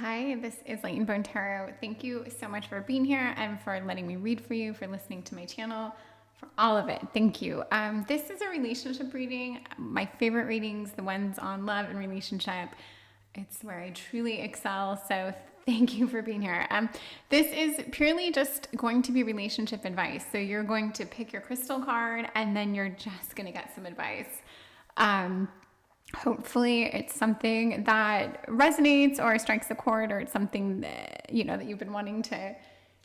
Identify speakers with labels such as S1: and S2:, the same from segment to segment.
S1: Hi, this is Light and Bone Tarot. Thank you so much for being here and for letting me read for you, for listening to my channel, for all of it. Thank you. This is a relationship reading. My favorite readings, the ones on love and relationship. It's where I truly excel. So thank you for being here. This is purely just going to be relationship advice. So you're going to pick your crystal card and then you're just going to get some advice. Hopefully it's something that resonates or strikes a chord, or it's something that, that you've been wanting to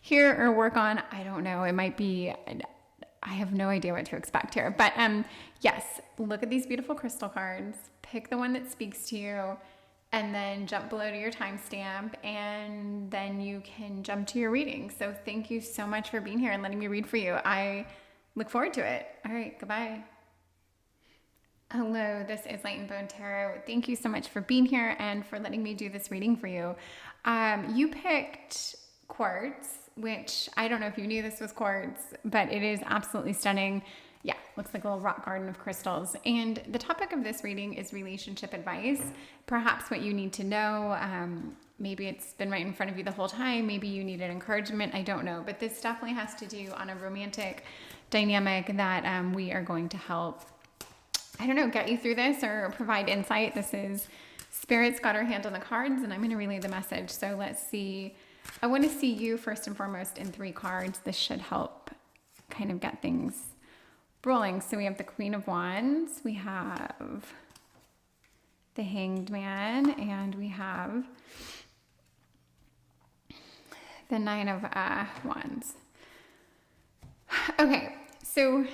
S1: hear or work on. I don't know. It might be, I have no idea what to expect here, but, yes, look at these beautiful crystal cards, pick the one that speaks to you, and then jump below to your timestamp, and then you can jump to your reading. So thank you so much for being here and letting me read for you. I look forward to it. All right. Goodbye. Hello, this is Light and Bone Tarot. Thank you so much for being here and for letting me do this reading for you. You picked quartz, which I don't know if you knew this was quartz, but it is absolutely stunning. Yeah, looks like a little rock garden of crystals. And the topic of this reading is relationship advice, perhaps what you need to know. Maybe it's been right in front of you the whole time. Maybe you needed encouragement. I don't know. But this definitely has to do on a romantic dynamic that we are going to help, I don't know, get you through this or provide insight. This is Spirit's got her hand on the cards, and I'm going to relay the message. So let's see. I want to see you first and foremost in 3 cards. This should help kind of get things rolling. So we have the Queen of Wands, we have the Hanged Man, and we have the Nine of Wands. Okay, so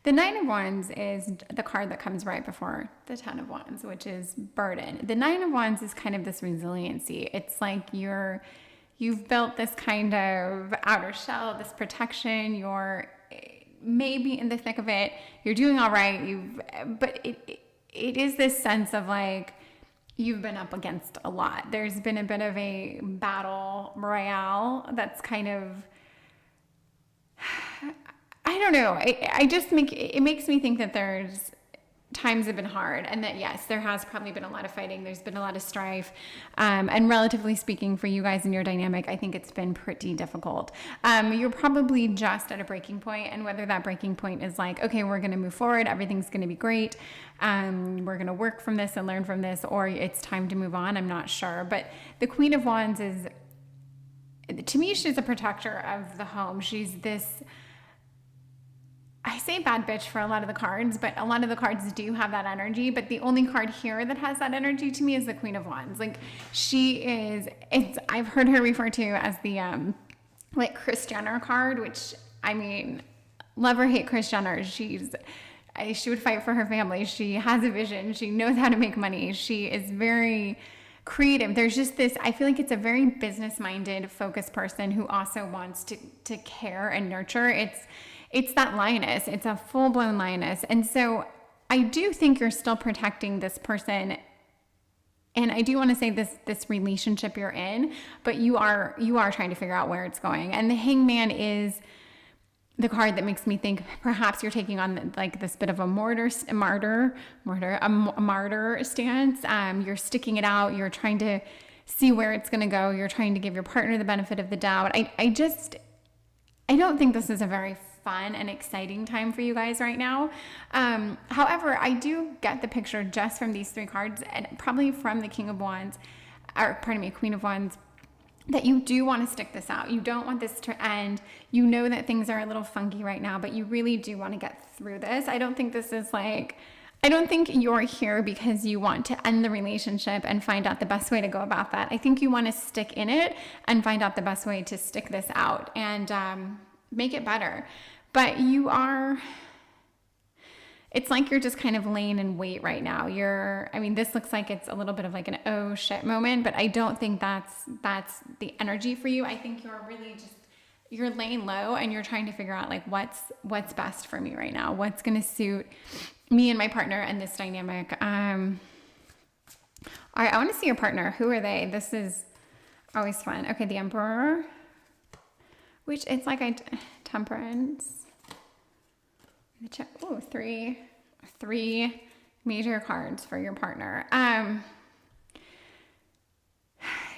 S1: the Nine of Wands is the card that comes right before the Ten of Wands, which is burden. The Nine of Wands is kind of this resiliency. It's like you've built this kind of outer shell, this protection. You're maybe in the thick of it. You're doing all right. But it is this sense of like you've been up against a lot. There's been a bit of a battle royale that's kind of, I don't know. It makes me think that there's times have been hard, and that yes, there has probably been a lot of fighting. There's been a lot of strife, and relatively speaking, for you guys in your dynamic, I think it's been pretty difficult. You're probably just at a breaking point, and whether that breaking point is like, okay, we're going to move forward, everything's going to be great, we're going to work from this and learn from this, or it's time to move on. I'm not sure, but the Queen of Wands is, to me, she's a protector of the home. She's this, I say bad bitch for a lot of the cards, but a lot of the cards do have that energy. But the only card here that has that energy to me is the Queen of Wands. Like I've heard her referred to as the like Kris Jenner card, which, I mean, love or hate Kris Jenner. She would fight for her family. She has a vision. She knows how to make money. She is very creative. There's just this, I feel like it's a very business-minded, focused person who also wants to care and nurture. It's that lioness. It's a full-blown lioness. And so I do think you're still protecting this person. And I do want to say this relationship you're in, but you are trying to figure out where it's going. And the Hangman is the card that makes me think perhaps you're taking on like this bit of a martyr stance. You're sticking it out. You're trying to see where it's going to go. You're trying to give your partner the benefit of the doubt. I don't think this is a very fun and exciting time for you guys right now. However, I do get the picture just from these 3 cards, and probably from the Queen of Wands, that you do want to stick this out. You don't want this to end. You know that things are a little funky right now, but you really do want to get through this. I don't think you're here because you want to end the relationship and find out the best way to go about that. I think you want to stick in it and find out the best way to stick this out and make it better. But it's like you're just kind of laying in wait right now. This looks like it's a little bit of like an oh shit moment, but I don't think that's the energy for you. I think you're laying low and you're trying to figure out like what's best for me right now. What's going to suit me and my partner and this dynamic. All right, I want to see your partner. Who are they? This is always fun. Okay, the Emperor, which it's like Temperance. Oh, three major cards for your partner.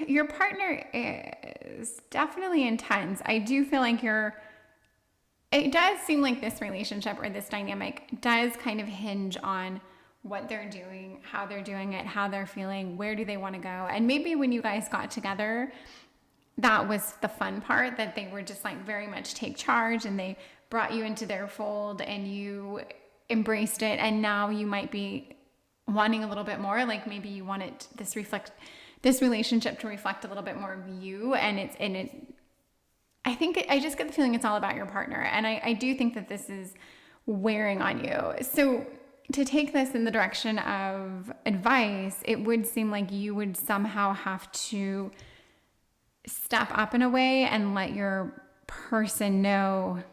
S1: your partner is definitely intense. I do feel like it does seem like this relationship or this dynamic does kind of hinge on what they're doing, how they're doing it, how they're feeling, where do they want to go. And maybe when you guys got together, that was the fun part, that they were just like very much take charge and they brought you into their fold and you embraced it. And now you might be wanting a little bit more, like maybe you want it this relationship to reflect a little bit more of you. I just get the feeling it's all about your partner. And I do think that this is wearing on you. So to take this in the direction of advice, it would seem like you would somehow have to step up in a way and let your person know,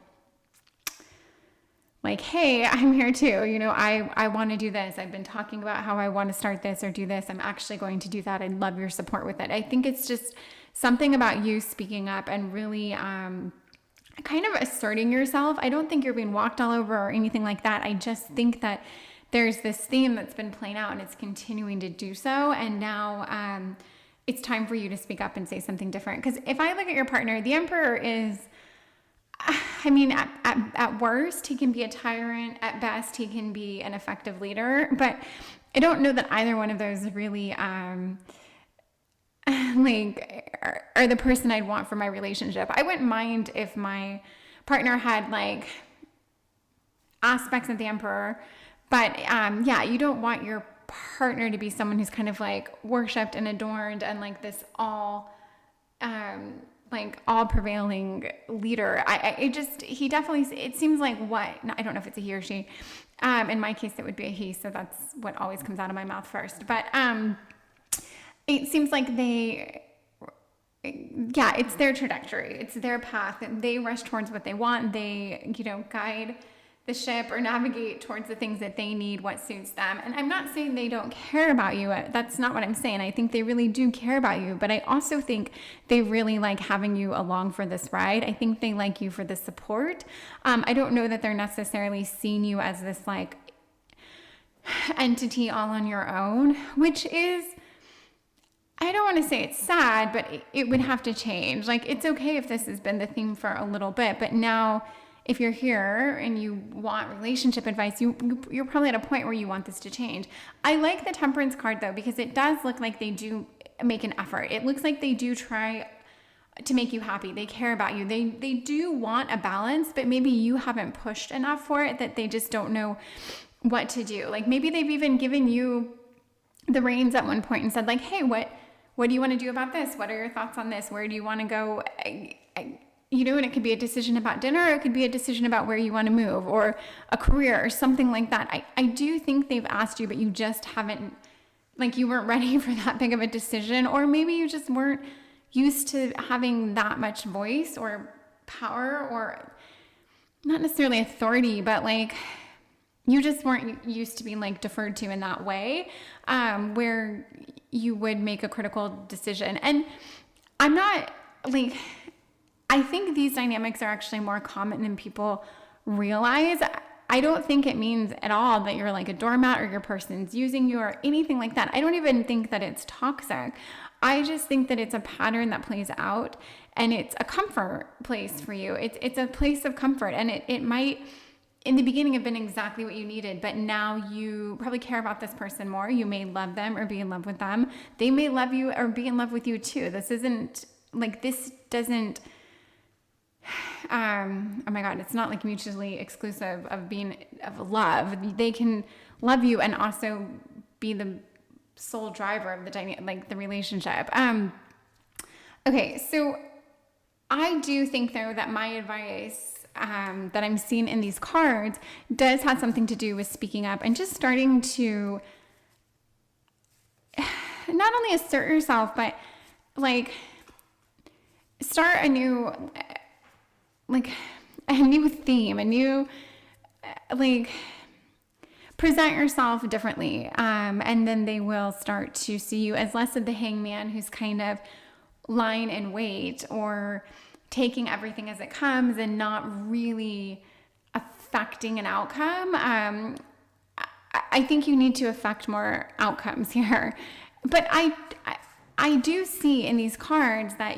S1: like, hey, I'm here too. You know, I want to do this. I've been talking about how I want to start this or do this. I'm actually going to do that. I'd love your support with it. I think it's just something about you speaking up and really kind of asserting yourself. I don't think you're being walked all over or anything like that. I just think that there's this theme that's been playing out and it's continuing to do so. And now it's time for you to speak up and say something different. Because if I look at your partner, the Emperor is, I mean, at worst, he can be a tyrant. At best, he can be an effective leader. But I don't know that either one of those really like are the person I'd want for my relationship. I wouldn't mind if my partner had like aspects of the Emperor, but yeah, you don't want your partner to be someone who's kind of like worshipped and adorned and like this all prevailing leader. He definitely, it seems like I don't know if it's a he or she. In my case, it would be a he. So that's what always comes out of my mouth first. But it seems like it's their trajectory. It's their path. They rush towards what they want. They, guide the ship or navigate towards the things that they need, what suits them. And I'm not saying they don't care about you. That's not what I'm saying. I think they really do care about you, but I also think they really like having you along for this ride. I think they like you for the support. I don't know that they're necessarily seeing you as this like entity all on your own, which is, I don't want to say it's sad, but it would have to change. Like, it's okay if this has been the theme for a little bit, but now if you're here and you want relationship advice, you're probably at a point where you want this to change. I like the Temperance card though, because it does look like they do make an effort. It looks like they do try to make you happy. They care about you. They do want a balance, but maybe you haven't pushed enough for it, that they just don't know what to do. Like maybe they've even given you the reins at one point and said like, hey, what do you want to do about this? What are your thoughts on this? Where do you want to go? And it could be a decision about dinner, or it could be a decision about where you want to move, or a career, or something like that. I do think they've asked you, but you just haven't, like you weren't ready for that big of a decision, or maybe you just weren't used to having that much voice or power, or not necessarily authority, but like you just weren't used to being like deferred to in that way, where you would make a critical decision. And I'm not like, I think these dynamics are actually more common than people realize. I don't think it means at all that you're like a doormat or your person's using you or anything like that. I don't even think that it's toxic. I just think that it's a pattern that plays out, and it's a comfort place for you. It's a place of comfort, and it might in the beginning have been exactly what you needed, but now you probably care about this person more. You may love them or be in love with them. They may love you or be in love with you too. This doesn't oh my God, it's not like mutually exclusive of love. They can love you and also be the sole driver of the relationship. Okay, so I do think though that my advice that I'm seeing in these cards does have something to do with speaking up and just starting to not only assert yourself, but like start a new theme, present yourself differently. And then they will start to see you as less of the hangman who's kind of lying in wait or taking everything as it comes and not really affecting an outcome. I think you need to affect more outcomes here. But I do see in these cards that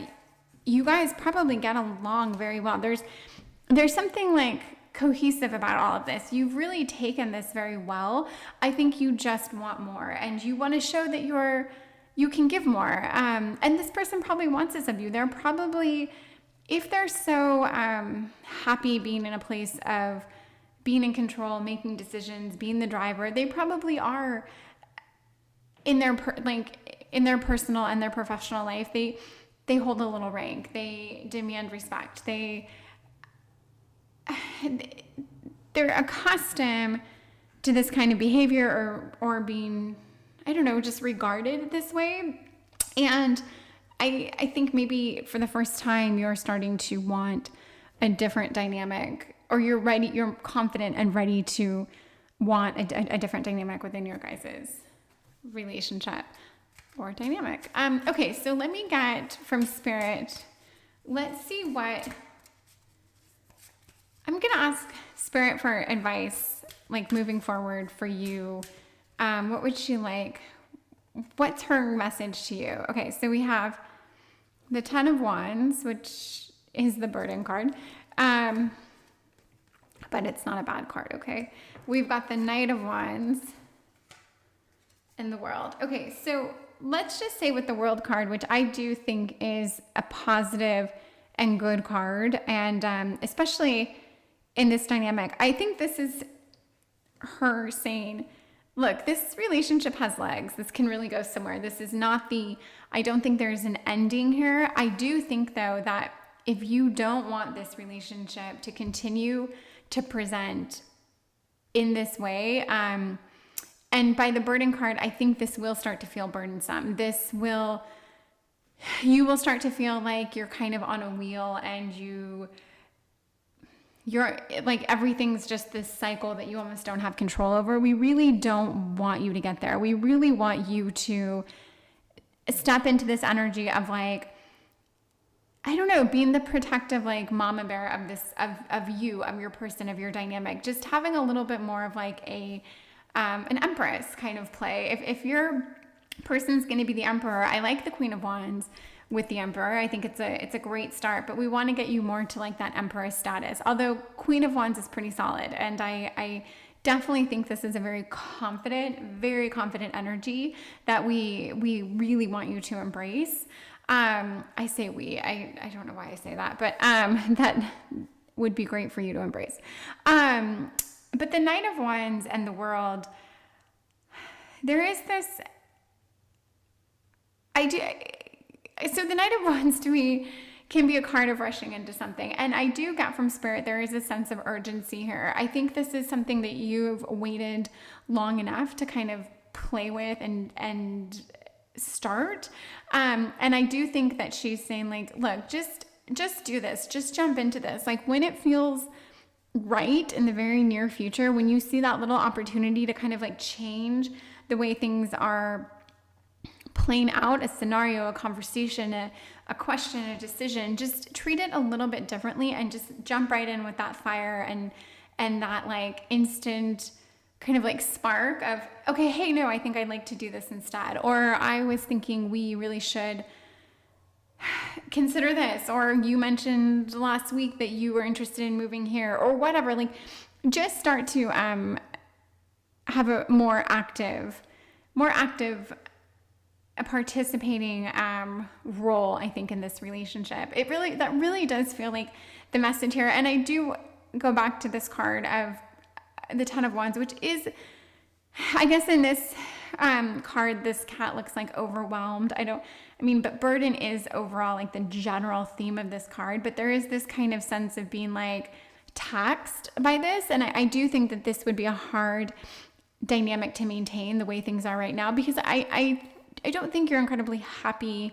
S1: you guys probably get along very well. There's something like cohesive about all of this. You've really taken this very well. I think you just want more, and you want to show that you can give more. And this person probably wants this of you. They're probably, if they're so happy being in a place of being in control, making decisions, being the driver, they probably are in their personal and their professional life. They hold a little rank. They demand respect. They're accustomed to this kind of behavior or being, I don't know, just regarded this way. And I think maybe for the first time you're starting to want a different dynamic, or you're confident and ready to want a different dynamic within your guys' relationship or dynamic. Okay, so let me get from Spirit. Let's see what I'm going to ask Spirit for advice, like moving forward for you. What would she like? What's her message to you? Okay, so we have the Ten of Wands, which is the burden card. But it's not a bad card, okay? We've got the Knight of Wands and the World. Okay, so let's just say with the World card, which I do think is a positive and good card, and especially in this dynamic, I think this is her saying, look, this relationship has legs. This can really go somewhere. This is not I don't think there's an ending here. I do think, though, that if you don't want this relationship to continue to present in this way, and by the burden card, I think this will start to feel burdensome. You will start to feel like you're kind of on a wheel, and you're like, everything's just this cycle that you almost don't have control over. We really don't want you to get there. We really want you to step into this energy of like, I don't know, being the protective, like, mama bear of this, of you, of your person, of your dynamic, just having a little bit more of like an empress kind of play. If your person's going to be the emperor, I like the Queen of Wands with the emperor. I think it's a great start, but we want to get you more to like that empress status. Although Queen of Wands is pretty solid, and I definitely think this is a very confident energy that we really want you to embrace. I say we, I don't know why I say that, but that would be great for you to embrace. But the Knight of Wands and the World, there is this, so the Knight of Wands to me can be a card of rushing into something. And I do get from Spirit, there is a sense of urgency here. I think this is something that you've waited long enough to kind of play with and start. And I do think that she's saying like, look, just do this, just jump into this. Like when it feels right in the very near future, when you see that little opportunity to kind of like change the way things are playing out, a scenario, a conversation, a question, a decision, just treat it a little bit differently and just jump right in with that fire and that like instant kind of like spark of, okay, hey, no, I think I'd like to do this instead. Or I was thinking we really should consider this. Or you mentioned last week that you were interested in moving here, or whatever. Like just start to have a more active participating role, I think, in this relationship. That really does feel like the message here. And I do go back to this card of the Ten of Wands, which is, I guess in this card, this cat looks like overwhelmed. But burden is overall like the general theme of this card, but there is this kind of sense of being like taxed by this. And I do think that this would be a hard dynamic to maintain the way things are right now, because I don't think you're incredibly happy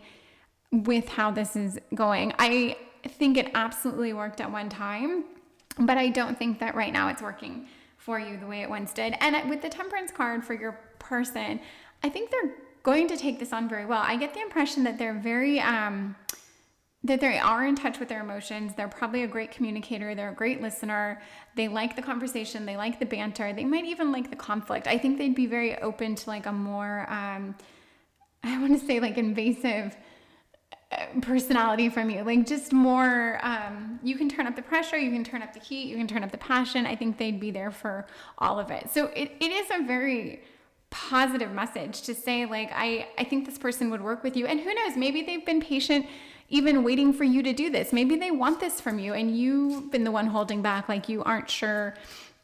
S1: with how this is going. I think it absolutely worked at one time, but I don't think that right now it's working for you the way it once did. And with the Temperance card for your person, I think they're going to take this on very well. I get the impression that they're very, that they are in touch with their emotions. They're probably a great communicator. They're a great listener. They like the conversation. They like the banter. They might even like the conflict. I think they'd be very open to like a more, I want to say like invasive personality from you, like just more, you can turn up the pressure, you can turn up the heat, you can turn up the passion. I think they'd be there for all of it. So it is a very positive message to say, like, I think this person would work with you. And who knows, maybe they've been patient even waiting for you to do this. Maybe they want this from you and you've been the one holding back, like you aren't sure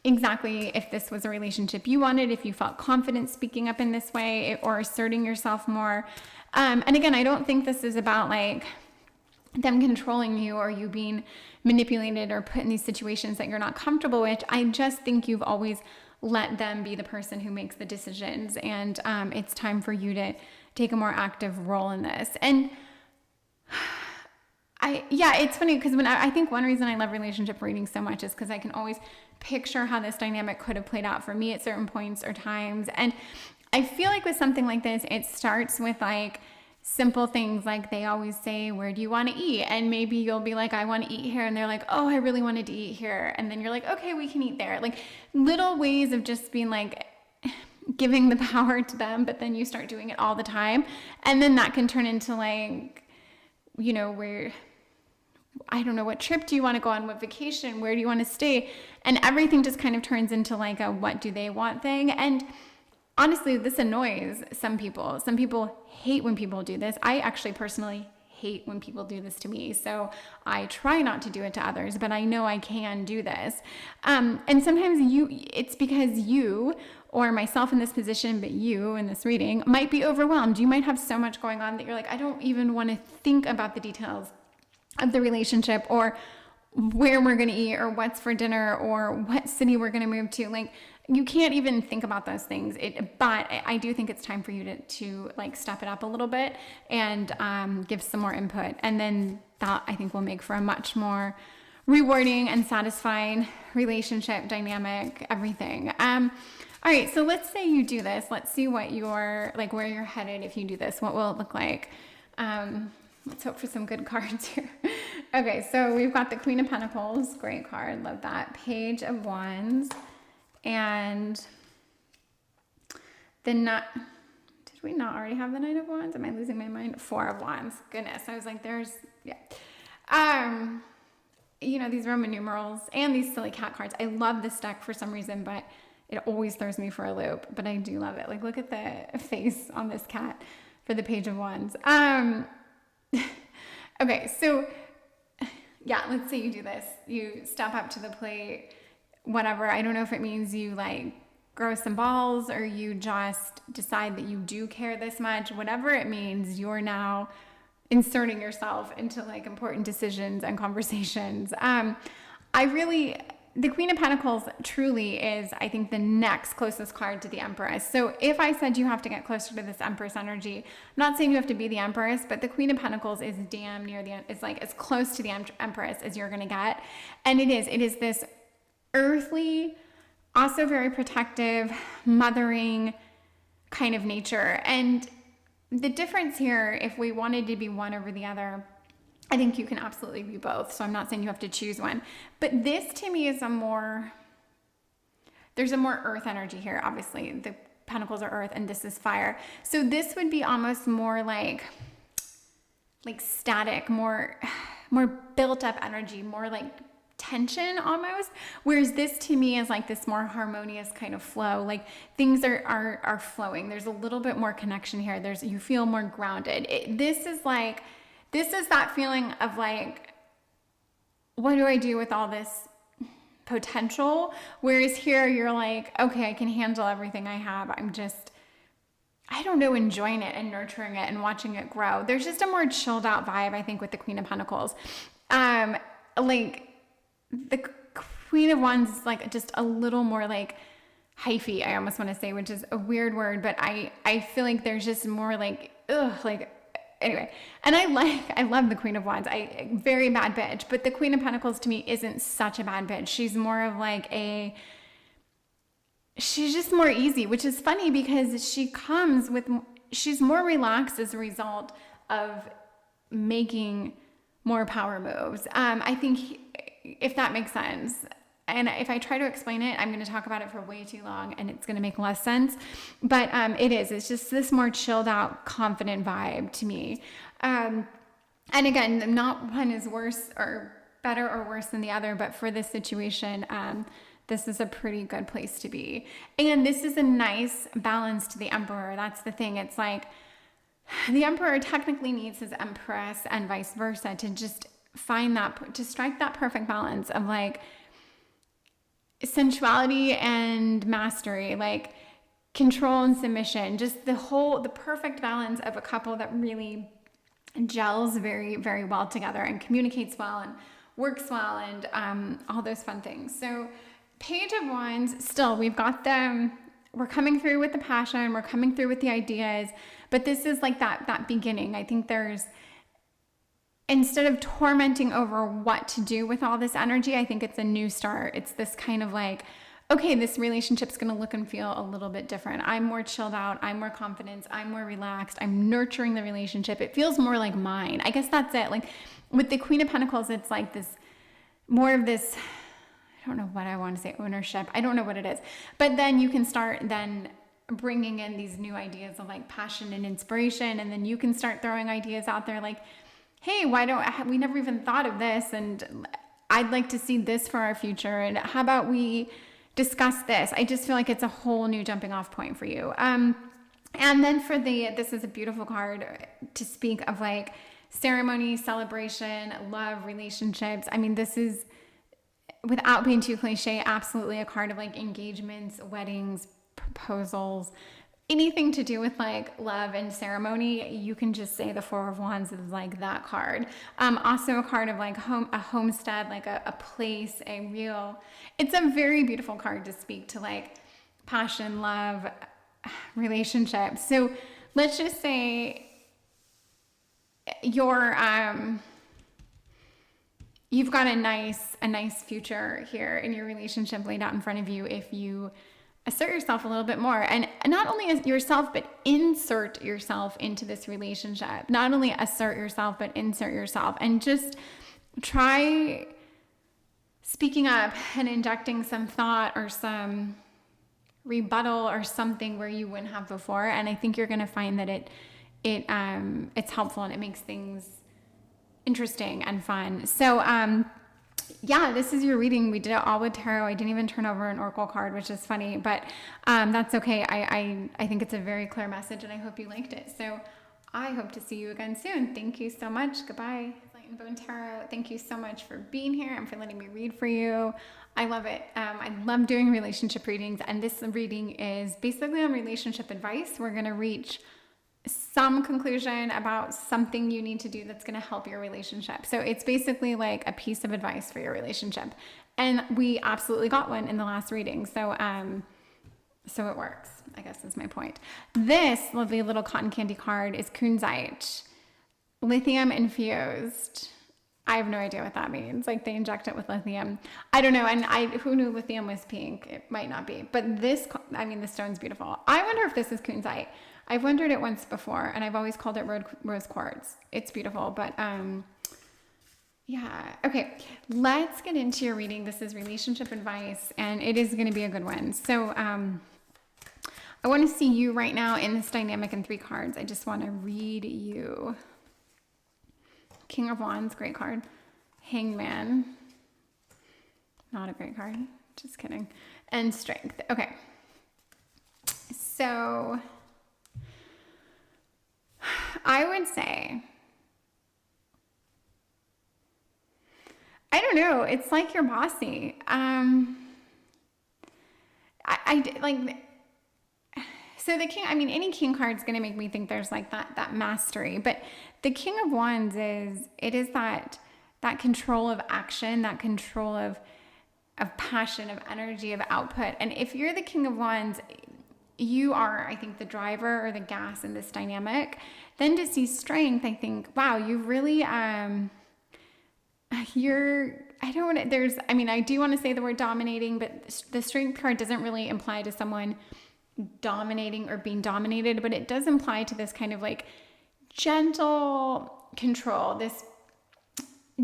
S1: exactly if this was a relationship you wanted, if you felt confident speaking up in this way or asserting yourself more. And again, I don't think this is about like them controlling you or you being manipulated or put in these situations that you're not comfortable with. I just think you've always let them be the person who makes the decisions. And it's time for you to take a more active role in this. And it's funny because when I think one reason I love relationship readings so much is because I can always picture how this dynamic could have played out for me at certain points or times. And I feel like with something like this, it starts with like simple things like they always say, where do you want to eat? And maybe you'll be like, I want to eat here. And they're like, oh, I really wanted to eat here. And then you're like, okay, we can eat there. Like little ways of just being like giving the power to them, but then you start doing it all the time. And then that can turn into like, you know, where, I don't know, what trip do you want to go on? What vacation? Where do you want to stay? And everything just kind of turns into like a what do they want thing. And honestly, this annoys some people. Some people hate when people do this. I actually personally hate when people do this to me. So I try not to do it to others, but I know I can do this. And sometimes it's because you or myself in this position, but you in this reading might be overwhelmed. You might have so much going on that you're like, I don't even want to think about the details of the relationship or where we're going to eat or what's for dinner or what city we're going to move to. Like you can't even think about those things. But I do think it's time for you to like step it up a little bit and give some more input. And then that I think will make for a much more rewarding and satisfying relationship dynamic, everything. All right. So let's say you do this. Let's see what you're like, where you're headed. If you do this, what will it look like? Let's hope for some good cards here. Okay, so we've got the Queen of Pentacles. Great card. Love that. Page of Wands. And the Did we not already have the Knight of Wands? Am I losing my mind? Four of Wands. Goodness. I was like, you know, these Roman numerals and these silly cat cards. I love this deck for some reason, but it always throws me for a loop. But I do love it. Like, look at the face on this cat for the Page of Wands. Okay, so yeah, let's say you do this. You step up to the plate, whatever. I don't know if it means you like grow some balls or you just decide that you do care this much. Whatever it means, you're now inserting yourself into like important decisions and conversations. The Queen of Pentacles truly is, I think, the next closest card to the Empress. So if I said you have to get closer to this Empress energy, I'm not saying you have to be the Empress, but the Queen of Pentacles is damn near it's like as close to the Empress as you're going to get. And it is this earthly, also very protective, mothering kind of nature. And the difference here, if we wanted to be one over the other, I think you can absolutely be both. So I'm not saying you have to choose one. But this to me is there's a more earth energy here. Obviously, the pentacles are earth and this is fire. So this would be almost more like static, more built up energy, more like tension almost. Whereas this to me is like this more harmonious kind of flow. Like things are flowing. There's a little bit more connection here. You feel more grounded. This is that feeling of like, what do I do with all this potential? Whereas here you're like, okay, I can handle everything I have. I'm just, I don't know, enjoying it and nurturing it and watching it grow. There's just a more chilled out vibe, I think, with the Queen of Pentacles. Like the Queen of Wands is like just a little more like hyphy, I almost want to say, which is a weird word, but I feel like there's just more like, anyway, and I love the Queen of Wands. Very bad bitch, but the Queen of Pentacles to me isn't such a bad bitch. She's more of like she's just more easy, which is funny because she's more relaxed as a result of making more power moves. I think if that makes sense. and if I try to explain it, I'm going to talk about it for way too long and it's going to make less sense. But it's just this more chilled out, confident vibe to me. And again, not one is worse or better or worse than the other, but for this situation, this is a pretty good place to be. And this is a nice balance to the Emperor. That's the thing. It's like the Emperor technically needs his Empress and vice versa to just find that, to strike that perfect balance of like sensuality and mastery, like control and submission, just the perfect balance of a couple that really gels very, very well together and communicates well and works well and all those fun things. So Page of Wands, still, we've got them. We're coming through with the passion. We're coming through with the ideas. But this is like that beginning. I think instead of tormenting over what to do with all this energy, I think it's a new start. It's this kind of like, okay, this relationship's going to look and feel a little bit different. I'm more chilled out. I'm more confident. I'm more relaxed. I'm nurturing the relationship. It feels more like mine. I guess that's it. Like with the Queen of Pentacles, it's like this, more of this, I don't know what I want to say, ownership. I don't know what it is. But then you can start then bringing in these new ideas of like passion and inspiration. And then you can start throwing ideas out there like, hey, we never even thought of this. And I'd like to see this for our future. And how about we discuss this? I just feel like it's a whole new jumping off point for you. And then this is a beautiful card to speak of like ceremony, celebration, love, relationships. I mean, this is, without being too cliche, absolutely a card of like engagements, weddings, proposals, anything to do with like love and ceremony. You can just say the Four of Wands is like that card. Also a card of like a homestead, like a place, it's a very beautiful card to speak to like passion, love, relationships. So let's just say you've got a nice future here in your relationship laid out in front of you if you assert yourself a little bit more. And not only as yourself, but insert yourself into this relationship. Not only assert yourself, but insert yourself. And just try speaking up and injecting some thought or some rebuttal or something where you wouldn't have before. And I think you're going to find that it's helpful and it makes things interesting and fun. So, this is your reading. We did it all with tarot. I didn't even turn over an oracle card, which is funny, but that's okay. I think it's a very clear message and I hope you liked it. So I hope to see you again soon. Thank you so much. Goodbye. Light and Bone Tarot. Thank you so much for being here and for letting me read for you. I love it. I love doing relationship readings, and this reading is basically on relationship advice. We're going to reach some conclusion about something you need to do that's going to help your relationship. So it's basically like a piece of advice for your relationship. And we absolutely got one in the last reading. So it works, I guess is my point. This lovely little cotton candy card is kunzite, lithium infused. I have no idea what that means. Like they inject it with lithium. I don't know. And who knew lithium was pink? It might not be, but the stone's beautiful. I wonder if this is kunzite. I've wondered it once before, and I've always called it rose quartz. It's beautiful, but okay. Let's get into your reading. This is relationship advice, and it is going to be a good one. So I want to see you right now in this dynamic in 3 cards. I just want to read you. King of Wands, great card. Hangman, not a great card. Just kidding. And Strength. Okay. So I would say, I don't know. It's like you're bossy. So the king, any king card is going to make me think there's like that mastery, but the King of Wands is that control of action, that control of passion, of energy, of output. And if you're the King of Wands, you are, I think, the driver or the gas in this dynamic. Then to see Strength, I think, wow, you really, I do want to say the word dominating, but the Strength card doesn't really imply to someone dominating or being dominated, but it does imply to this kind of like gentle control, this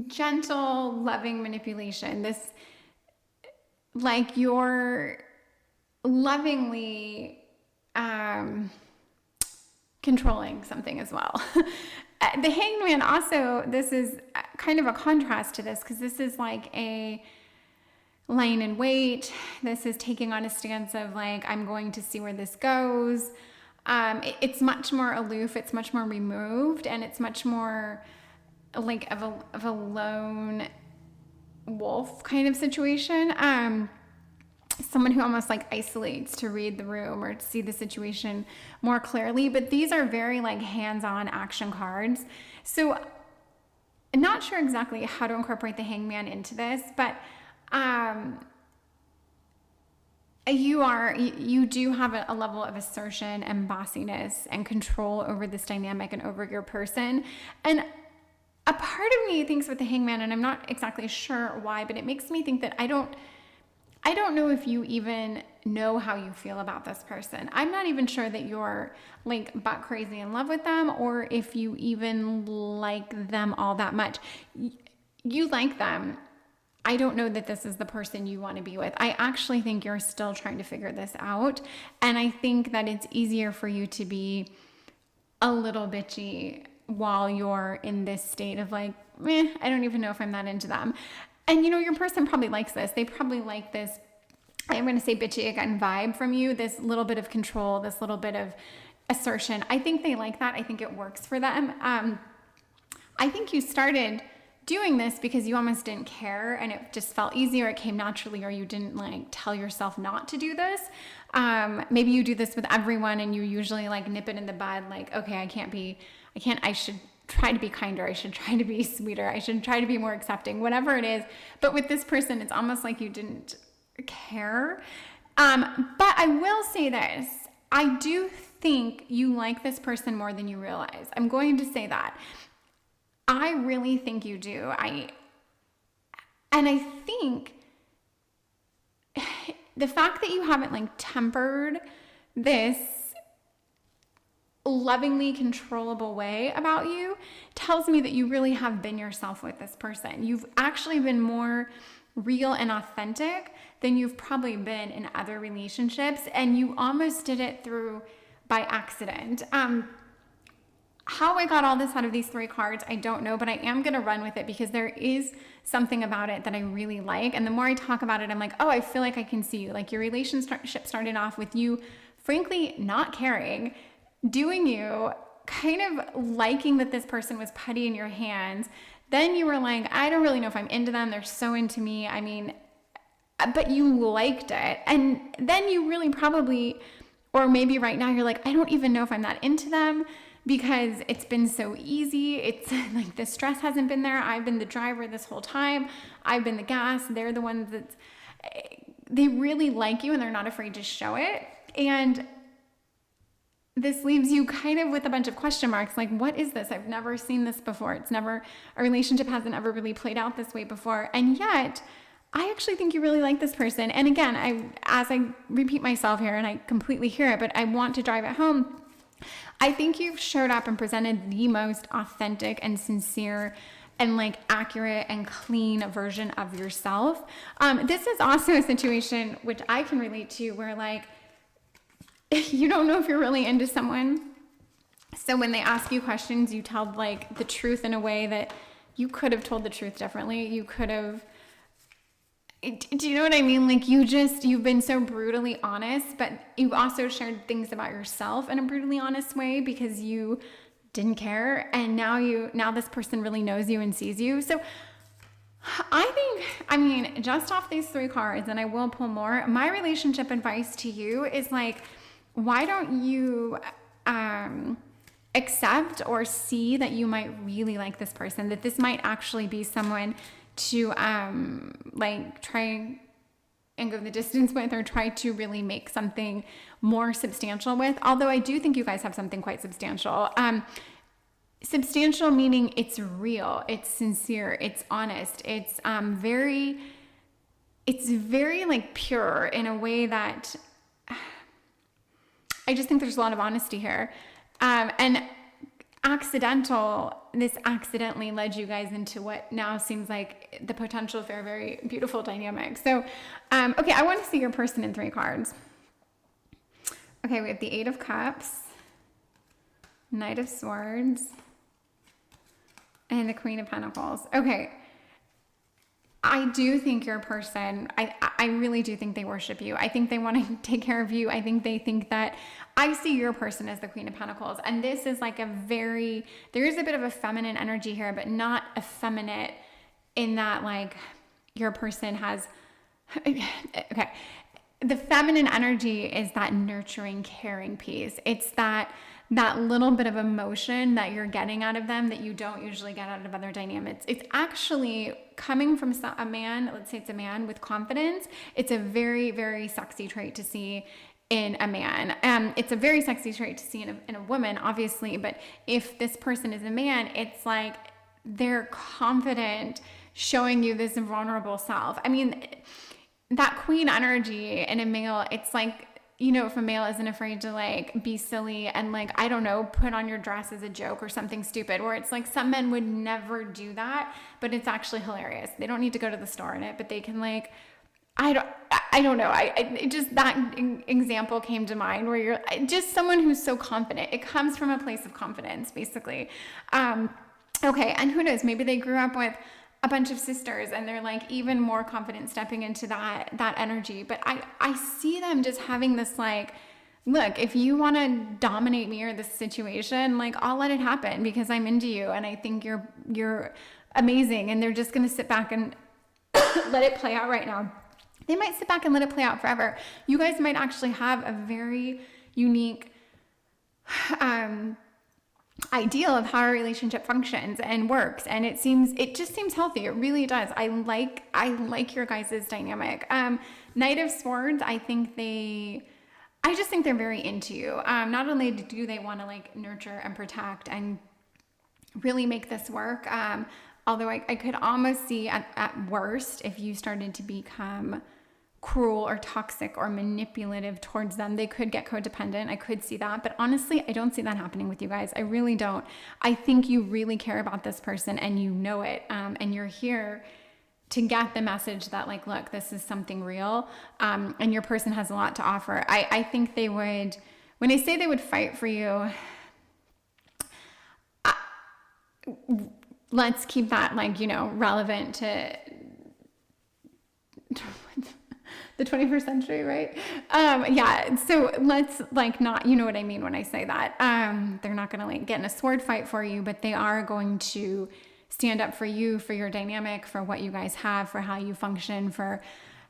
S1: gentle, loving manipulation, this like you're lovingly controlling something as well. The Hanged Man also, this is kind of a contrast to this, because this is like a lying in wait. This is taking on a stance of like, I'm going to see where this goes. It's much more aloof, it's much more removed, and it's much more like of a lone wolf kind of situation. Someone who almost like isolates to read the room or to see the situation more clearly. But these are very like hands-on action cards. So I'm not sure exactly how to incorporate the Hangman into this, but you do have a level of assertion and bossiness and control over this dynamic and over your person. And a part of me thinks with the Hangman, and I'm not exactly sure why, but it makes me think that I don't know if you even know how you feel about this person. I'm not even sure that you're like butt crazy in love with them, or if you even like them all that much. You like them. I don't know that this is the person you want to be with. I actually think you're still trying to figure this out. And I think that it's easier for you to be a little bitchy while you're in this state of like, I don't even know if I'm that into them. And you know, your person probably likes this. They probably like this, I'm going to say bitchy again, vibe from you, this little bit of control, this little bit of assertion. I think they like that. I think it works for them. I think you started doing this because you almost didn't care and it just felt easy, or it came naturally, or you didn't like tell yourself not to do this. Maybe you do this with everyone and you usually like nip it in the bud, like, okay, I should try to be kinder. I should try to be sweeter. I should try to be more accepting, whatever it is. But with this person, it's almost like you didn't care. But I will say this. I do think you like this person more than you realize. I'm going to say that. I really think you do. And I think the fact that you haven't like tempered this lovingly controllable way about you tells me that you really have been yourself with this person. You've actually been more real and authentic than you've probably been in other relationships, and you almost did it by accident. How I got all this out of these 3 cards, I don't know, but I am going to run with it because there is something about it that I really like. And the more I talk about it, I'm like, oh, I feel like I can see you. Like your relationship started off with you, frankly, not caring, doing you, kind of liking that this person was putty in your hands. Then you were like, I don't really know if I'm into them. They're so into me. I mean, but you liked it. And then you really probably, or maybe right now you're like, I don't even know if I'm that into them, because it's been so easy. It's like the stress hasn't been there. I've been the driver this whole time. I've been the gas. They're the ones they really like you and they're not afraid to show it. And this leaves you kind of with a bunch of question marks. Like, what is this? I've never seen this before. A relationship hasn't ever really played out this way before. And yet I actually think you really like this person. And again, as I repeat myself here and I completely hear it, but I want to drive it home. I think you've showed up and presented the most authentic and sincere and like accurate and clean version of yourself. This is also a situation which I can relate to where like, you don't know if you're really into someone. So when they ask you questions, you tell like the truth in a way that you could have told the truth differently. You could have, do you know what I mean? Like you've been so brutally honest, but you've also shared things about yourself in a brutally honest way because you didn't care. And now this person really knows you and sees you. So I mean, just off these 3 cards, and I will pull more, my relationship advice to you is like, why don't you accept or see that you might really like this person, that this might actually be someone to like try and go the distance with, or try to really make something more substantial with. Although I do think you guys have something quite substantial. Substantial meaning it's real, it's sincere, it's honest, it's very like pure in a way that I just think there's a lot of honesty here. And this accidentally led you guys into what now seems like the potential for a very beautiful dynamic. So, okay, I want to see your person in 3 cards. Okay, we have the 8 of Cups, Knight of Swords, and the Queen of Pentacles. Okay. I do think your person, I really do think they worship you. I think they want to take care of you. I think they think that, I see your person as the Queen of Pentacles. And this is like there is a bit of a feminine energy here, but not effeminate in that like your person has, okay. The feminine energy is that nurturing, caring piece. It's that little bit of emotion that you're getting out of them that you don't usually get out of other dynamics. It's actually coming from a man, let's say it's a man with confidence. It's a very, very sexy trait to see in a man. It's a very sexy trait to see in a woman, obviously, but if this person is a man, it's like they're confident, showing you this vulnerable self. I mean, that queen energy in a male, it's like, you know, if a male isn't afraid to like be silly and like, I don't know, put on your dress as a joke or something stupid, where it's like some men would never do that, but it's actually hilarious. They don't need to go to the store in it, but they can like, I don't know. It just, that example came to mind where you're just someone who's so confident. It comes from a place of confidence, basically. Okay. And who knows, maybe they grew up with a bunch of sisters and they're like even more confident stepping into that energy. But I see them just having this like, look, if you want to dominate me or this situation, like I'll let it happen because I'm into you and I think you're amazing. And they're just going to sit back and let it play out right now. They might sit back and let it play out forever. You guys might actually have a very unique ideal of how a relationship functions and works, and it just seems healthy. It really does. I like your guys' dynamic. Knight of Swords, I just think they're very into you. Not only do they want to like nurture and protect and really make this work, although I could almost see at worst if you started to become cruel or toxic or manipulative towards them, they could get codependent. I could see that, but honestly, I don't see that happening with you guys. I really don't. I think you really care about this person and you know it, and you're here to get the message that like, look, this is something real, and your person has a lot to offer. I think they would, when I say they would fight for you, let's keep that like, you know, relevant to the 21st century, right? Yeah. So let's like not, you know what I mean when I say that. They're not going to like get in a sword fight for you, but they are going to stand up for you, for your dynamic, for what you guys have, for how you function, for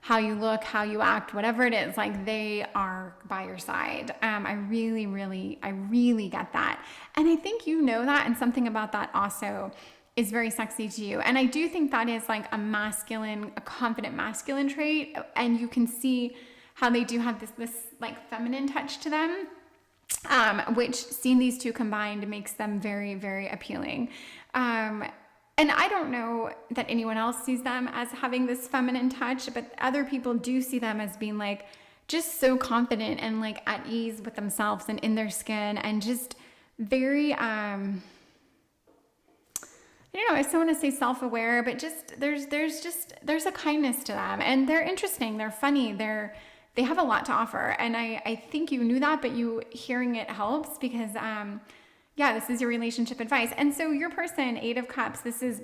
S1: how you look, how you act, whatever it is, like they are by your side. I really get that. And I think you know that, and something about that also is very sexy to you. And I do think that is like a confident masculine trait. And you can see how they do have this like feminine touch to them, which seeing these two combined makes them very, very appealing. And I don't know that anyone else sees them as having this feminine touch, but other people do see them as being like just so confident and like at ease with themselves and in their skin, and just very, I don't know, I still want to say self-aware, but just there's a kindness to them, and they're interesting, they're funny, they have a lot to offer. And I think you knew that, but you hearing it helps because, yeah, this is your relationship advice. And so your person, 8 of Cups, this is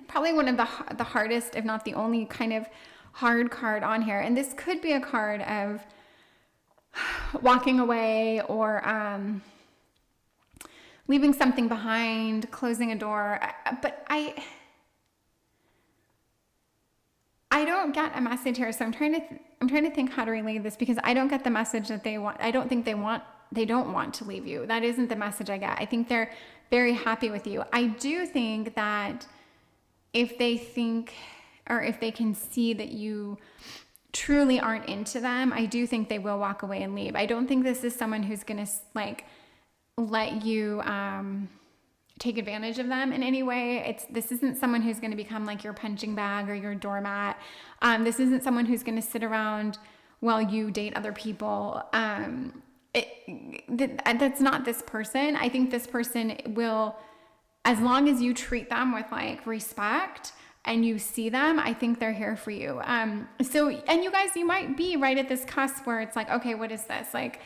S1: probably one of the hardest, if not the only kind of hard card on here. And this could be a card of walking away or, leaving something behind, closing a door. But I don't get a message here. So I'm trying to think how to relay this, because I don't get the message that they want. I don't think they don't want to leave you. That isn't the message I get. I think they're very happy with you. I do think that if they think, or if they can see that you truly aren't into them, I do think they will walk away and leave. I don't think this is someone who's going to like let you take advantage of them in any way. This isn't someone who's going to become like your punching bag or your doormat. This isn't someone who's going to sit around while you date other people. that's not this person. I think this person will, as long as you treat them with like respect and you see them, I think they're here for you. So, and you guys, you might be right at this cusp where it's like, okay, what is this? Like,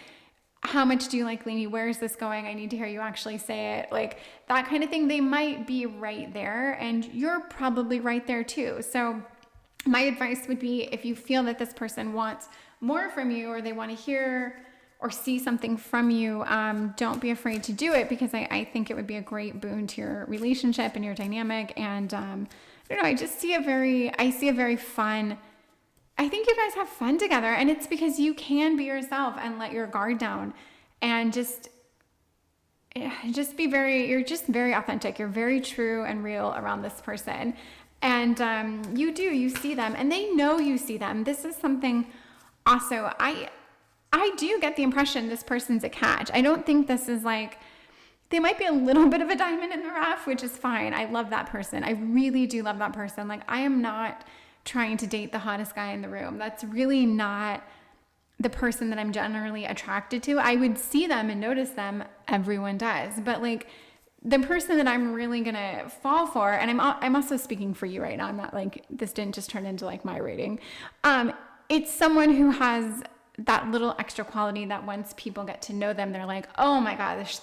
S1: how much do you like Lainey? Where is this going? I need to hear you actually say it. Like that kind of thing. They might be right there and you're probably right there too. So my advice would be, if you feel that this person wants more from you, or they want to hear or see something from you, don't be afraid to do it, because I think it would be a great boon to your relationship and your dynamic. And I don't know, I see a very fun, I think you guys have fun together, and it's because you can be yourself and let your guard down and just be you're just very authentic. You're very true and real around this person. And you see them and they know you see them. This is something also, I do get the impression this person's a catch. I don't think this is like, they might be a little bit of a diamond in the rough, which is fine. I love that person. I really do love that person. Like, I am not trying to date the hottest guy in the room. That's really not the person that I'm generally attracted to. I would see them and notice them. Everyone does. But like, the person that I'm really gonna fall for, and I'm also speaking for you right now. I'm not like, this didn't just turn into like my rating. It's someone who has that little extra quality that once people get to know them, they're like, oh my gosh,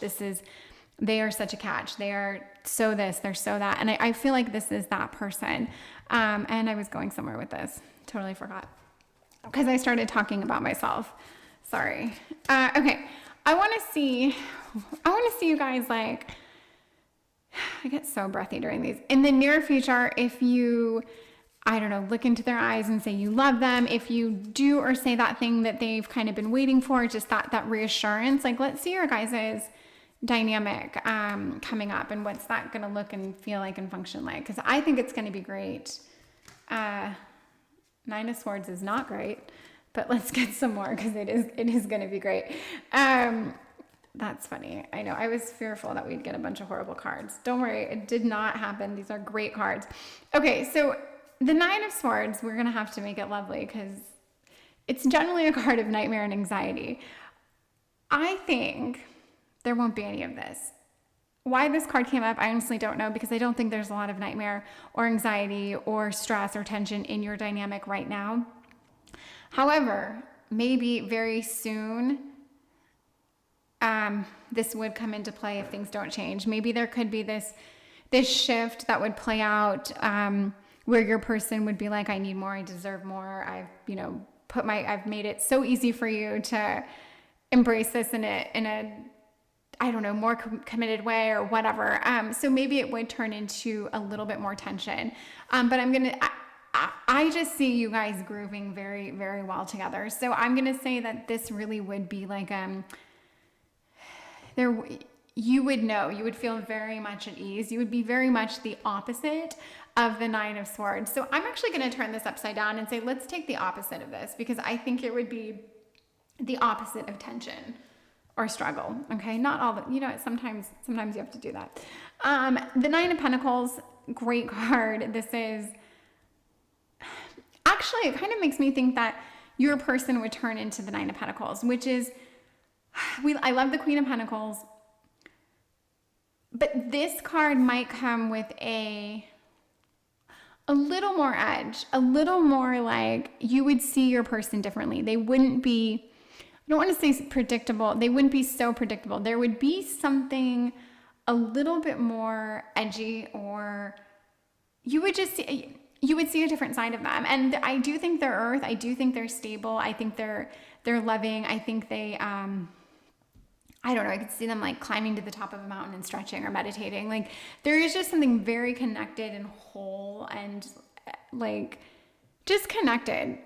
S1: they are such a catch. They are so this, they're so that. And I feel like this is that person. And I was going somewhere with this. Totally forgot. Because I started talking about myself. Sorry. Okay. I want to see you guys, like, I get so breathy during these. In the near future, if you, I don't know, look into their eyes and say you love them, if you do or say that thing that they've kind of been waiting for, just that reassurance, like, let's see your guys' dynamic coming up, and what's that going to look and feel like and function like, because I think it's going to be great. Nine of Swords is not great, but let's get some more, because it is going to be great. That's funny. I know. I was fearful that we'd get a bunch of horrible cards. Don't worry. It did not happen. These are great cards. Okay. So the Nine of Swords, we're going to have to make it lovely, because it's generally a card of nightmare and anxiety. I think there won't be any of this. Why this card came up, I honestly don't know, because I don't think there's a lot of nightmare or anxiety or stress or tension in your dynamic right now. However, maybe very soon, this would come into play if things don't change. Maybe there could be this shift that would play out, where your person would be like, I need more, I deserve more. I've made it so easy for you to embrace this in a I don't know, more committed way or whatever. So maybe it would turn into a little bit more tension. But I just see you guys grooving very, very well together. So I'm going to say that this really would be like, you would feel very much at ease. You would be very much the opposite of the Nine of Swords. So I'm actually going to turn this upside down and say, let's take the opposite of this, because I think it would be the opposite of tension or struggle. Okay. Not all the, sometimes you have to do that. The Nine of Pentacles, great card. This is actually, it kind of makes me think that your person would turn into the Nine of Pentacles, which is, I love the Queen of Pentacles, but this card might come with a little more edge, a little more like you would see your person differently. They wouldn't be, I don't want to say predictable. They wouldn't be so predictable. There would be something a little bit more edgy, or you would see a different side of them. And I do think they're earth. I do think they're stable. I think they're loving. I think they, I don't know. I could see them like climbing to the top of a mountain and stretching or meditating. Like, there is just something very connected and whole and like just connected.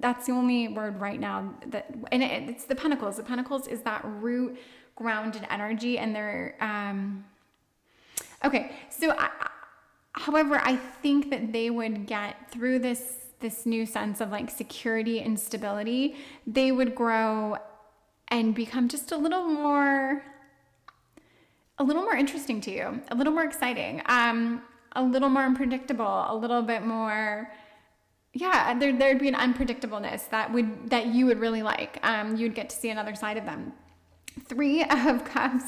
S1: That's the only word right now and it's the Pentacles. The Pentacles is that root grounded energy, and they're, okay. So however, I think that they would get through this new sense of like security and stability. They would grow and become just a little more interesting to you, a little more exciting, a little more unpredictable, a little bit more yeah, there'd be an unpredictableness that you would really like. You'd get to see another side of them. Three of Cups.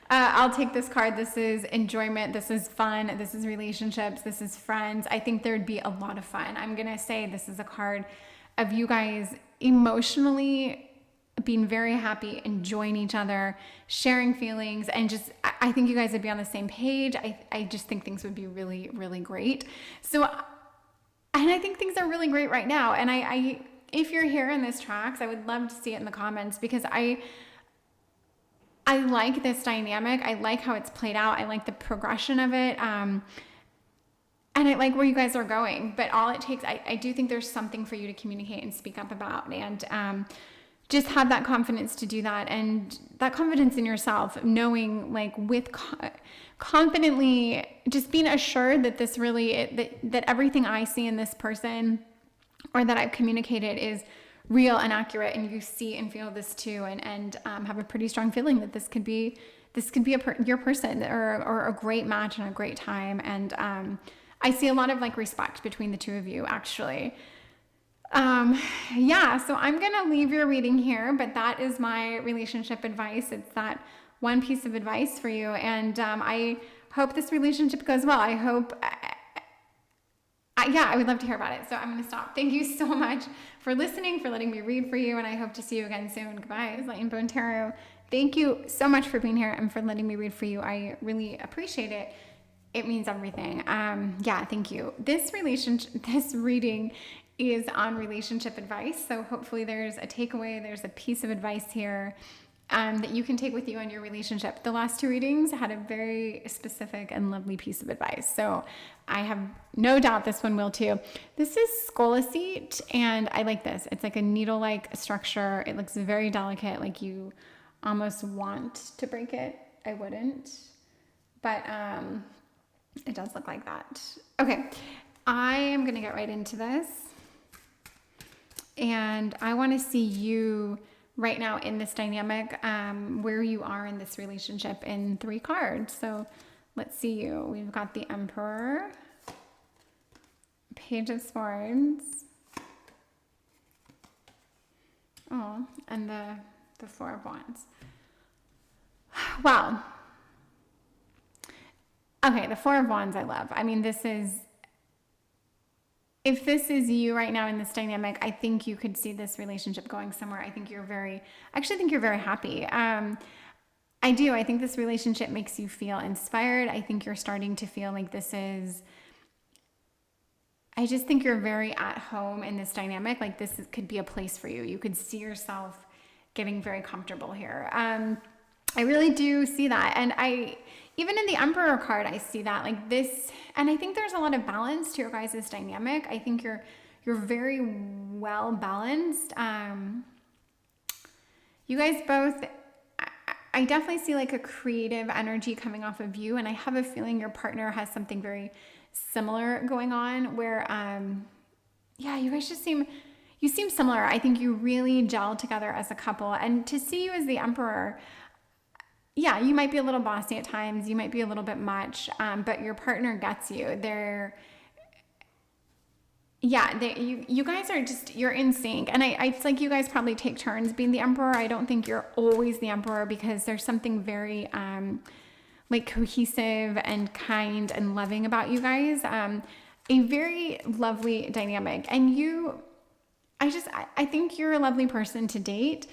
S1: I'll take this card. This is enjoyment. This is fun. This is relationships. This is friends. I think there'd be a lot of fun. I'm going to say this is a card of you guys emotionally being very happy, enjoying each other, sharing feelings, and just, I think you guys would be on the same page. I just think things would be really, really great. So, and I think things are really great right now. And I if you're here in this tracks, I would love to see it in the comments, because I like this dynamic. I like how it's played out. I like the progression of it. And I like where you guys are going. But all it takes, I do think there's something for you to communicate and speak up about. And just have that confidence to do that. And that confidence in yourself, knowing like with confidently, just being assured that this really, that everything I see in this person or that I've communicated is real and accurate, and you see and feel this too, and have a pretty strong feeling that this could be your person, or a great match and a great time. And I see a lot of like respect between the two of you, actually. Yeah, so I'm gonna leave your reading here, but that is my relationship advice. It's that one piece of advice for you, and I hope this relationship goes well. I hope. Yeah, I would love to hear about it. So I'm going to stop. Thank you so much for listening, for letting me read for you, and I hope to see you again soon. Goodbye. It's Light and Bone Tarot. Thank you so much for being here and for letting me read for you. I really appreciate it. It means everything. Yeah, thank you. This reading is on relationship advice. So hopefully there's a takeaway, there's a piece of advice here that you can take with you in your relationship. The last two readings had a very specific and lovely piece of advice. So I have no doubt this one will too. This is scolacete, and I like this. It's like a needle-like structure. It looks very delicate, like you almost want to break it. I wouldn't, but it does look like that. Okay, I am gonna get right into this. And I wanna see you right now in this dynamic, where you are in this relationship in 3 cards. So let's see you. We've got the Emperor, Page of Swords, oh, and the Four of Wands. Wow. Okay, the Four of Wands I love. I mean, if this is you right now in this dynamic, I think you could see this relationship going somewhere. I actually think you're very happy. I do. I think this relationship makes you feel inspired. I think you're starting to feel like I just think you're very at home in this dynamic. Like could be a place for you. You could see yourself getting very comfortable here. I really do see that. And even in the Emperor card, I see that like this, and I think there's a lot of balance to your guys' dynamic. I think you're very well balanced. You guys both, I definitely see like a creative energy coming off of you, and I have a feeling your partner has something very similar going on where, yeah, you guys seem similar. I think you really gel together as a couple, and to see you as the Emperor, yeah, you might be a little bossy at times. You might be a little bit much, but your partner gets you. You guys are you're in sync. And it's like you guys probably take turns being the Emperor. I don't think you're always the Emperor, because there's something very like cohesive and kind and loving about you guys. A very lovely dynamic. And I think you're a lovely person to date.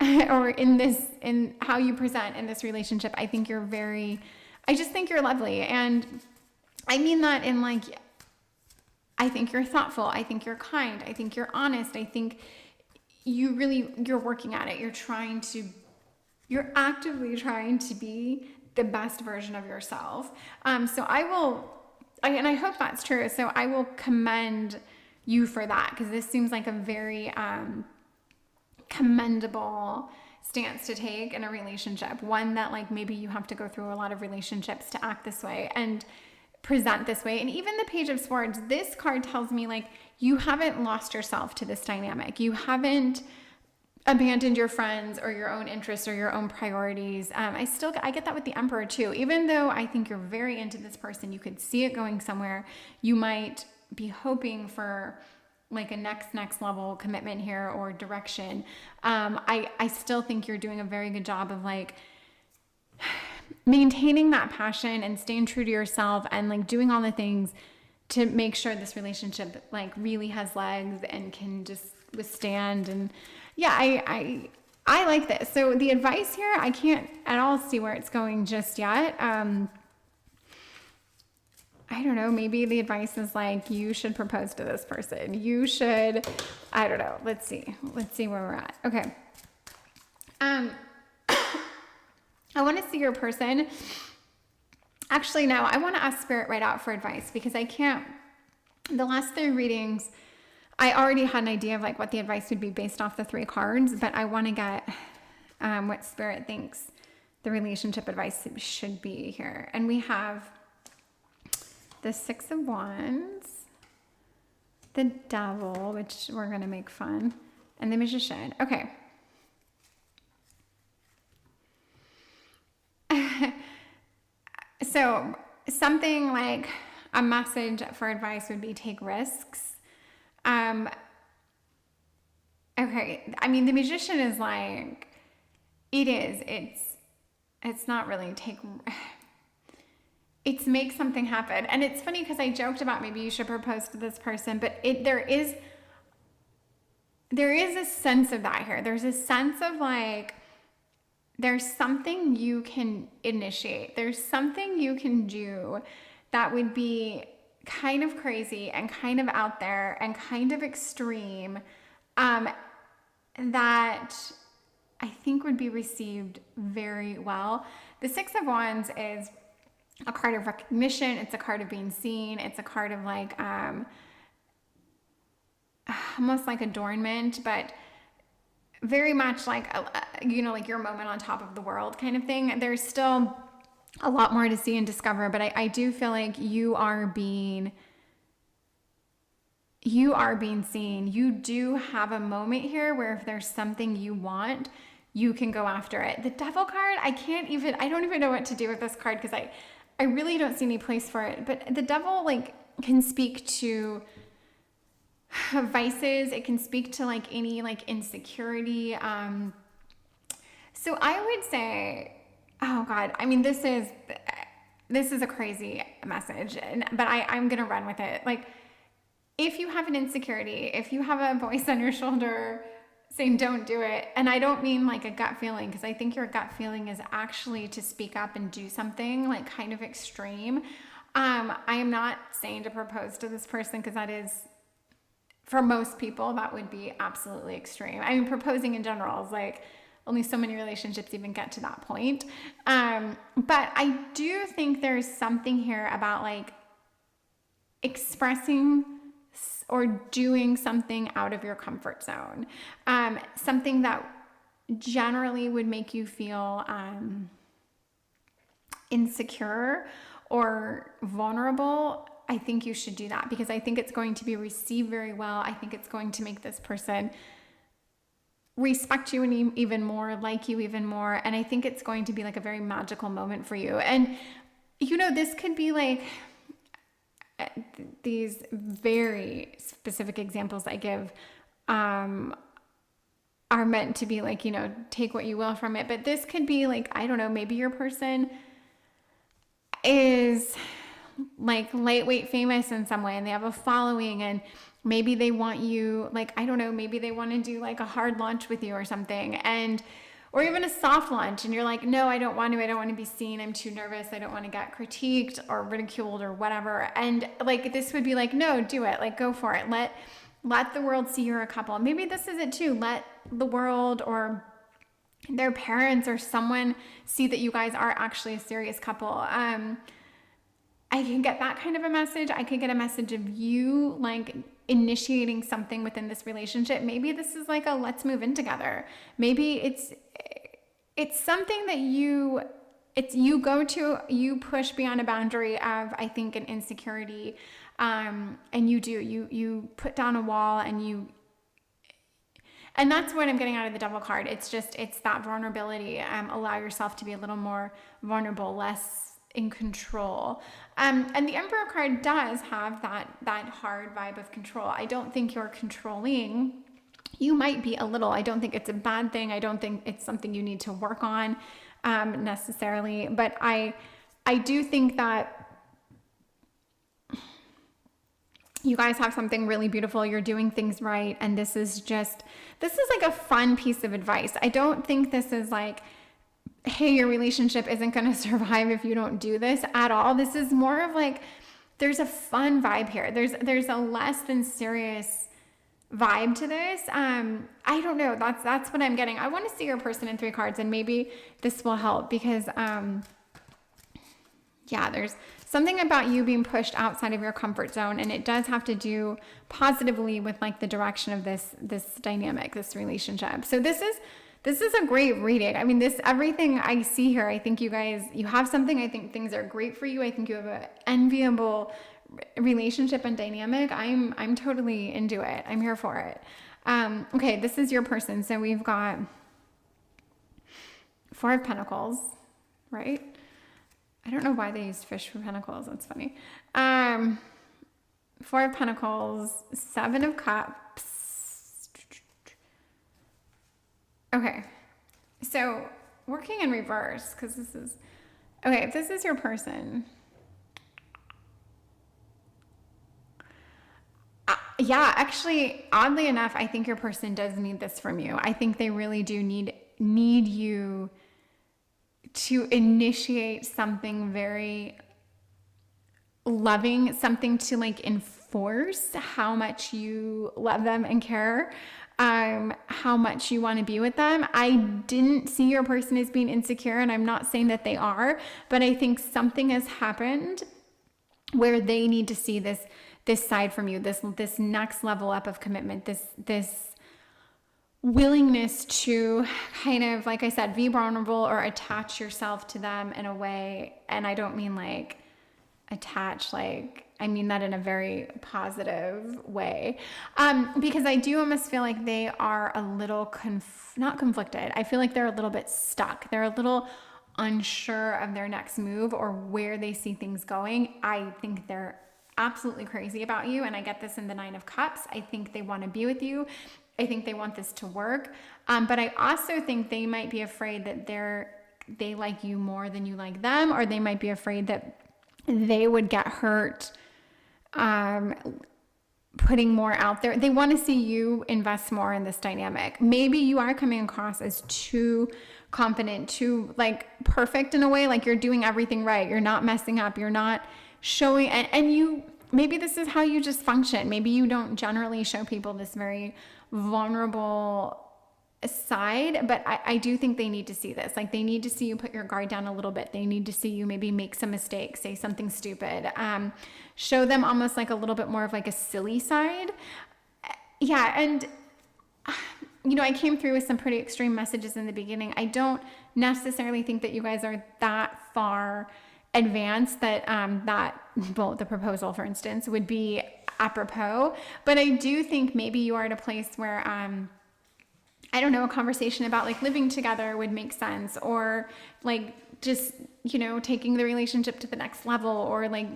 S1: Or in how you present in this relationship, I just think you're lovely. And I mean that in like, I think you're thoughtful. I think you're kind. I think you're honest. I think you're working at it. You're actively trying to be the best version of yourself. So I hope that's true. So I will commend you for that, because this seems like a very, commendable stance to take in a relationship, one that like maybe you have to go through a lot of relationships to act this way and present this way. And even the Page of Swords, this card tells me like you haven't lost yourself to this dynamic. You haven't abandoned your friends or your own interests or your own priorities. I get that with the Emperor too. Even though I think you're very into this person, you could see it going somewhere. You might be hoping for like a next level commitment here or direction. I still think you're doing a very good job of like maintaining that passion and staying true to yourself and like doing all the things to make sure this relationship like really has legs and can just withstand. And yeah, I like this. So the advice here, I can't at all see where it's going just yet. I don't know, maybe the advice is like, you should propose to this person. You should, I don't know. Let's see where we're at. Okay. I want to see your person. Actually, no, I want to ask Spirit right out for advice because I can't, the last 3 readings, I already had an idea of like what the advice would be based off the 3 cards, but I want to get what Spirit thinks the relationship advice should be here. And we have the 6 of Wands, the Devil, which we're going to make fun, and the Magician. Okay. So something like a message for advice would be take risks. Okay. I mean, the Magician is like, it's not really it's make something happen. And it's funny because I joked about maybe you should propose to this person, but there is a sense of that here. There's a sense of like, there's something you can initiate. There's something you can do that would be kind of crazy and kind of out there and kind of extreme, that I think would be received very well. The 6 of Wands is a card of recognition. It's a card of being seen. It's a card of like, almost like adornment, but very much like, like your moment on top of the world kind of thing. There's still a lot more to see and discover, but I do feel like you are being seen. You do have a moment here where if there's something you want, you can go after it. The Devil card, I don't even know what to do with this card because I really don't see any place for it. But the Devil like can speak to vices. It can speak to like any like insecurity. So I would say, oh God, I mean, this is a crazy message, but I'm going to run with it. Like, if you have an insecurity, if you have a voice on your shoulder saying don't do it, and I don't mean like a gut feeling, because I think your gut feeling is actually to speak up and do something like kind of extreme. I am not saying to propose to this person because that is, for most people, that would be absolutely extreme. I mean, proposing in general is like, only so many relationships even get to that point. But I do think there's something here about like expressing or doing something out of your comfort zone. Something that generally would make you feel insecure or vulnerable. I think you should do that because I think it's going to be received very well. I think it's going to make this person respect you and even more, like you even more. And I think it's going to be like a very magical moment for you. And, this could be like these very specific examples I give are meant to be like, take what you will from it. But this could be like, I don't know, maybe your person is like lightweight famous in some way and they have a following and maybe they want you, like, I don't know, maybe they want to do like a hard launch with you or something, or even a soft launch, and you're like, no, I don't want to be seen. I'm too nervous. I don't want to get critiqued or ridiculed or whatever. And like, this would be like, no, do it. Like, go for it. Let the world see you're a couple. Maybe this is it too. Let the world or their parents or someone see that you guys are actually a serious couple. I can get that kind of a message. I could get a message of you like initiating something within this relationship. Maybe this is like a let's move in together. Maybe it's something that you push beyond a boundary of, I think, an insecurity. And you put down a wall and that's what I'm getting out of the Devil card. It's that vulnerability. Allow yourself to be a little more vulnerable, less in control. And the Emperor card does have that hard vibe of control. I don't think you're controlling. You might be a little. I don't think it's a bad thing. I don't think it's something you need to work on necessarily. But I do think that you guys have something really beautiful. You're doing things right. And this is like a fun piece of advice. I don't think this is like, hey, your relationship isn't going to survive if you don't do this at all. This is more of like, there's a fun vibe here. There's a less than serious vibe to this. I don't know. That's what I'm getting. I want to see your person in 3 cards, and maybe this will help because, yeah, there's something about you being pushed outside of your comfort zone, and it does have to do positively with like the direction of this dynamic, this relationship. So this is a great reading. I mean, everything I see here, I think you guys, you have something. I think things are great for you. I think you have an enviable relationship and dynamic. I'm totally into it. I'm here for it. Okay, this is your person. So we've got 4 of Pentacles, right? I don't know why they used fish for pentacles. That's funny. 4 of Pentacles, 7 of Cups. Okay. So working in reverse, because this is, okay, if this is your person. Yeah, actually, oddly enough, I think your person does need this from you. I think they really do need you to initiate something very loving, something to like enforce how much you love them and care, how much you want to be with them. I didn't see your person as being insecure, and I'm not saying that they are, but I think something has happened where they need to see this side from you, this next level up of commitment, this willingness to kind of, like I said, be vulnerable or attach yourself to them in a way. And I don't mean like attach, like, I mean that in a very positive way. Because I do almost feel like they are a little, not conflicted. I feel like they're a little bit stuck. They're a little unsure of their next move or where they see things going. I think they're absolutely crazy about you. And I get this in the 9 of Cups. I think they want to be with you. I think they want this to work. But I also think they might be afraid that they like you more than you like them, or they might be afraid that they would get hurt putting more out there. They want to see you invest more in this dynamic. Maybe you are coming across as too confident, too like perfect in a way, like you're doing everything right. You're not messing up. You're not showing, and you, maybe this is how you just function. Maybe you don't generally show people this very vulnerable side, but I do think they need to see this. Like they need to see you put your guard down a little bit. They need to see you maybe make some mistakes, say something stupid, show them almost like a little bit more of like a silly side. Yeah. And you know, I came through with some pretty extreme messages in the beginning. I don't necessarily think that you guys are that far advanced that well, the proposal, for instance, would be apropos. But I do think maybe you are at a place where I don't know, a conversation about like living together would make sense, or like just, you know, taking the relationship to the next level, or like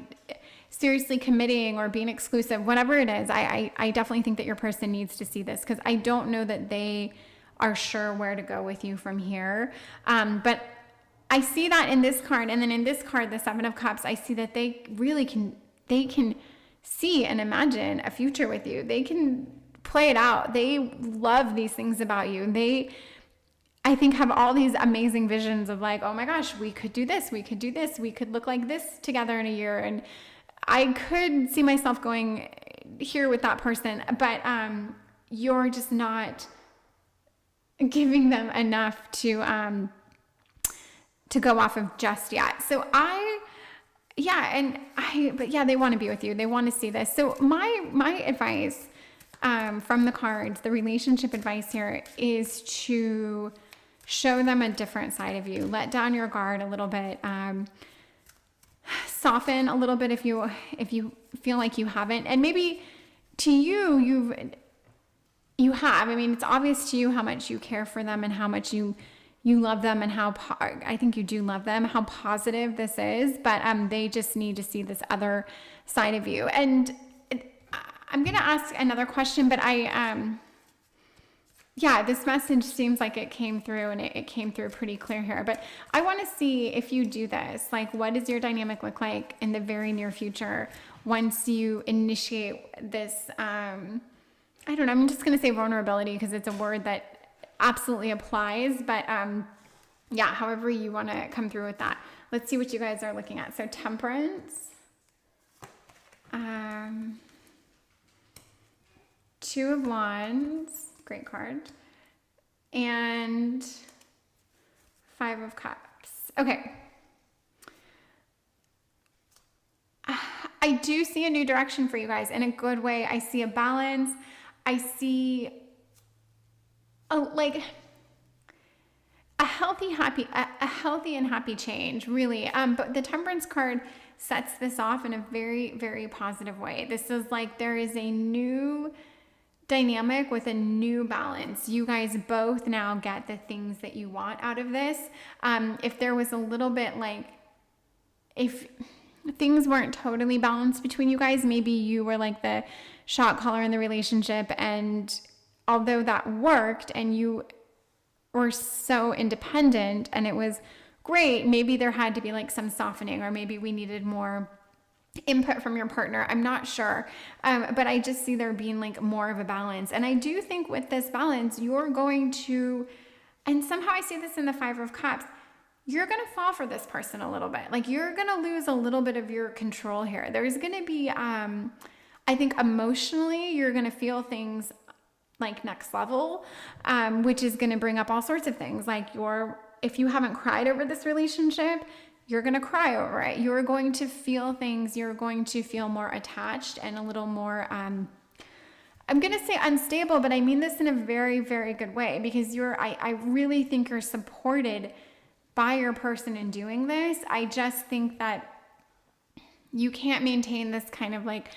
S1: seriously committing or being exclusive, whatever it is. I definitely think that your person needs to see this, because I don't know that they are sure where to go with you from here. But I see that in this card. And then in this card, the 7 of Cups, I see that they really can see and imagine a future with you. They can play it out. They love these things about you. They, I think, have all these amazing visions of like, oh my gosh, we could do this. We could do this. We could look like this together in a year. And I could see myself going here with that person, but you're just not giving them enough to go off of just yet. So but they want to be with you. They want to see this. So my advice from the cards, the relationship advice here, is to show them a different side of you. Let down your guard a little bit. Soften a little bit if you feel like you haven't. And maybe to you have. I mean, it's obvious to you how much you care for them and how much you you love them and how, I think you do love them, how positive this is, but they just need to see this other side of you. And I'm going to ask another question, but yeah, this message seems like it came through, and it came through pretty clear here, but I want to see if you do this, like what does your dynamic look like in the very near future once you initiate this, I don't know, I'm just going to say vulnerability because it's a word that absolutely applies, but yeah, however you want to come through with that. Let's see what you guys are looking at. So Temperance, Two of Wands, great card, and Five of Cups. Okay. I do see a new direction for you guys in a good way. I see a balance. I see like a healthy and happy change, really. But the Temperance card sets this off in a very, very positive way. This is like there is a new dynamic with a new balance. You guys both now get the things that you want out of this. If there was a little bit like, if things weren't totally balanced between you guys, maybe you were like the shot caller in the relationship, and although that worked and you were so independent and it was great, maybe there had to be like some softening, or maybe we needed more input from your partner. I'm not sure. But I just see there being like more of a balance. And I do think with this balance, you're going to, and somehow I see this in the Five of Cups, you're going to fall for this person a little bit. Like you're going to lose a little bit of your control here. There's going to be, I think emotionally, you're going to feel things like next level, which is going to bring up all sorts of things. Like if you haven't cried over this relationship, you're going to cry over it. You're going to feel things. You're going to feel more attached and a little more, I'm going to say unstable, but I mean this in a very, very good way, because I really think you're supported by your person in doing this. I just think that you can't maintain this kind of like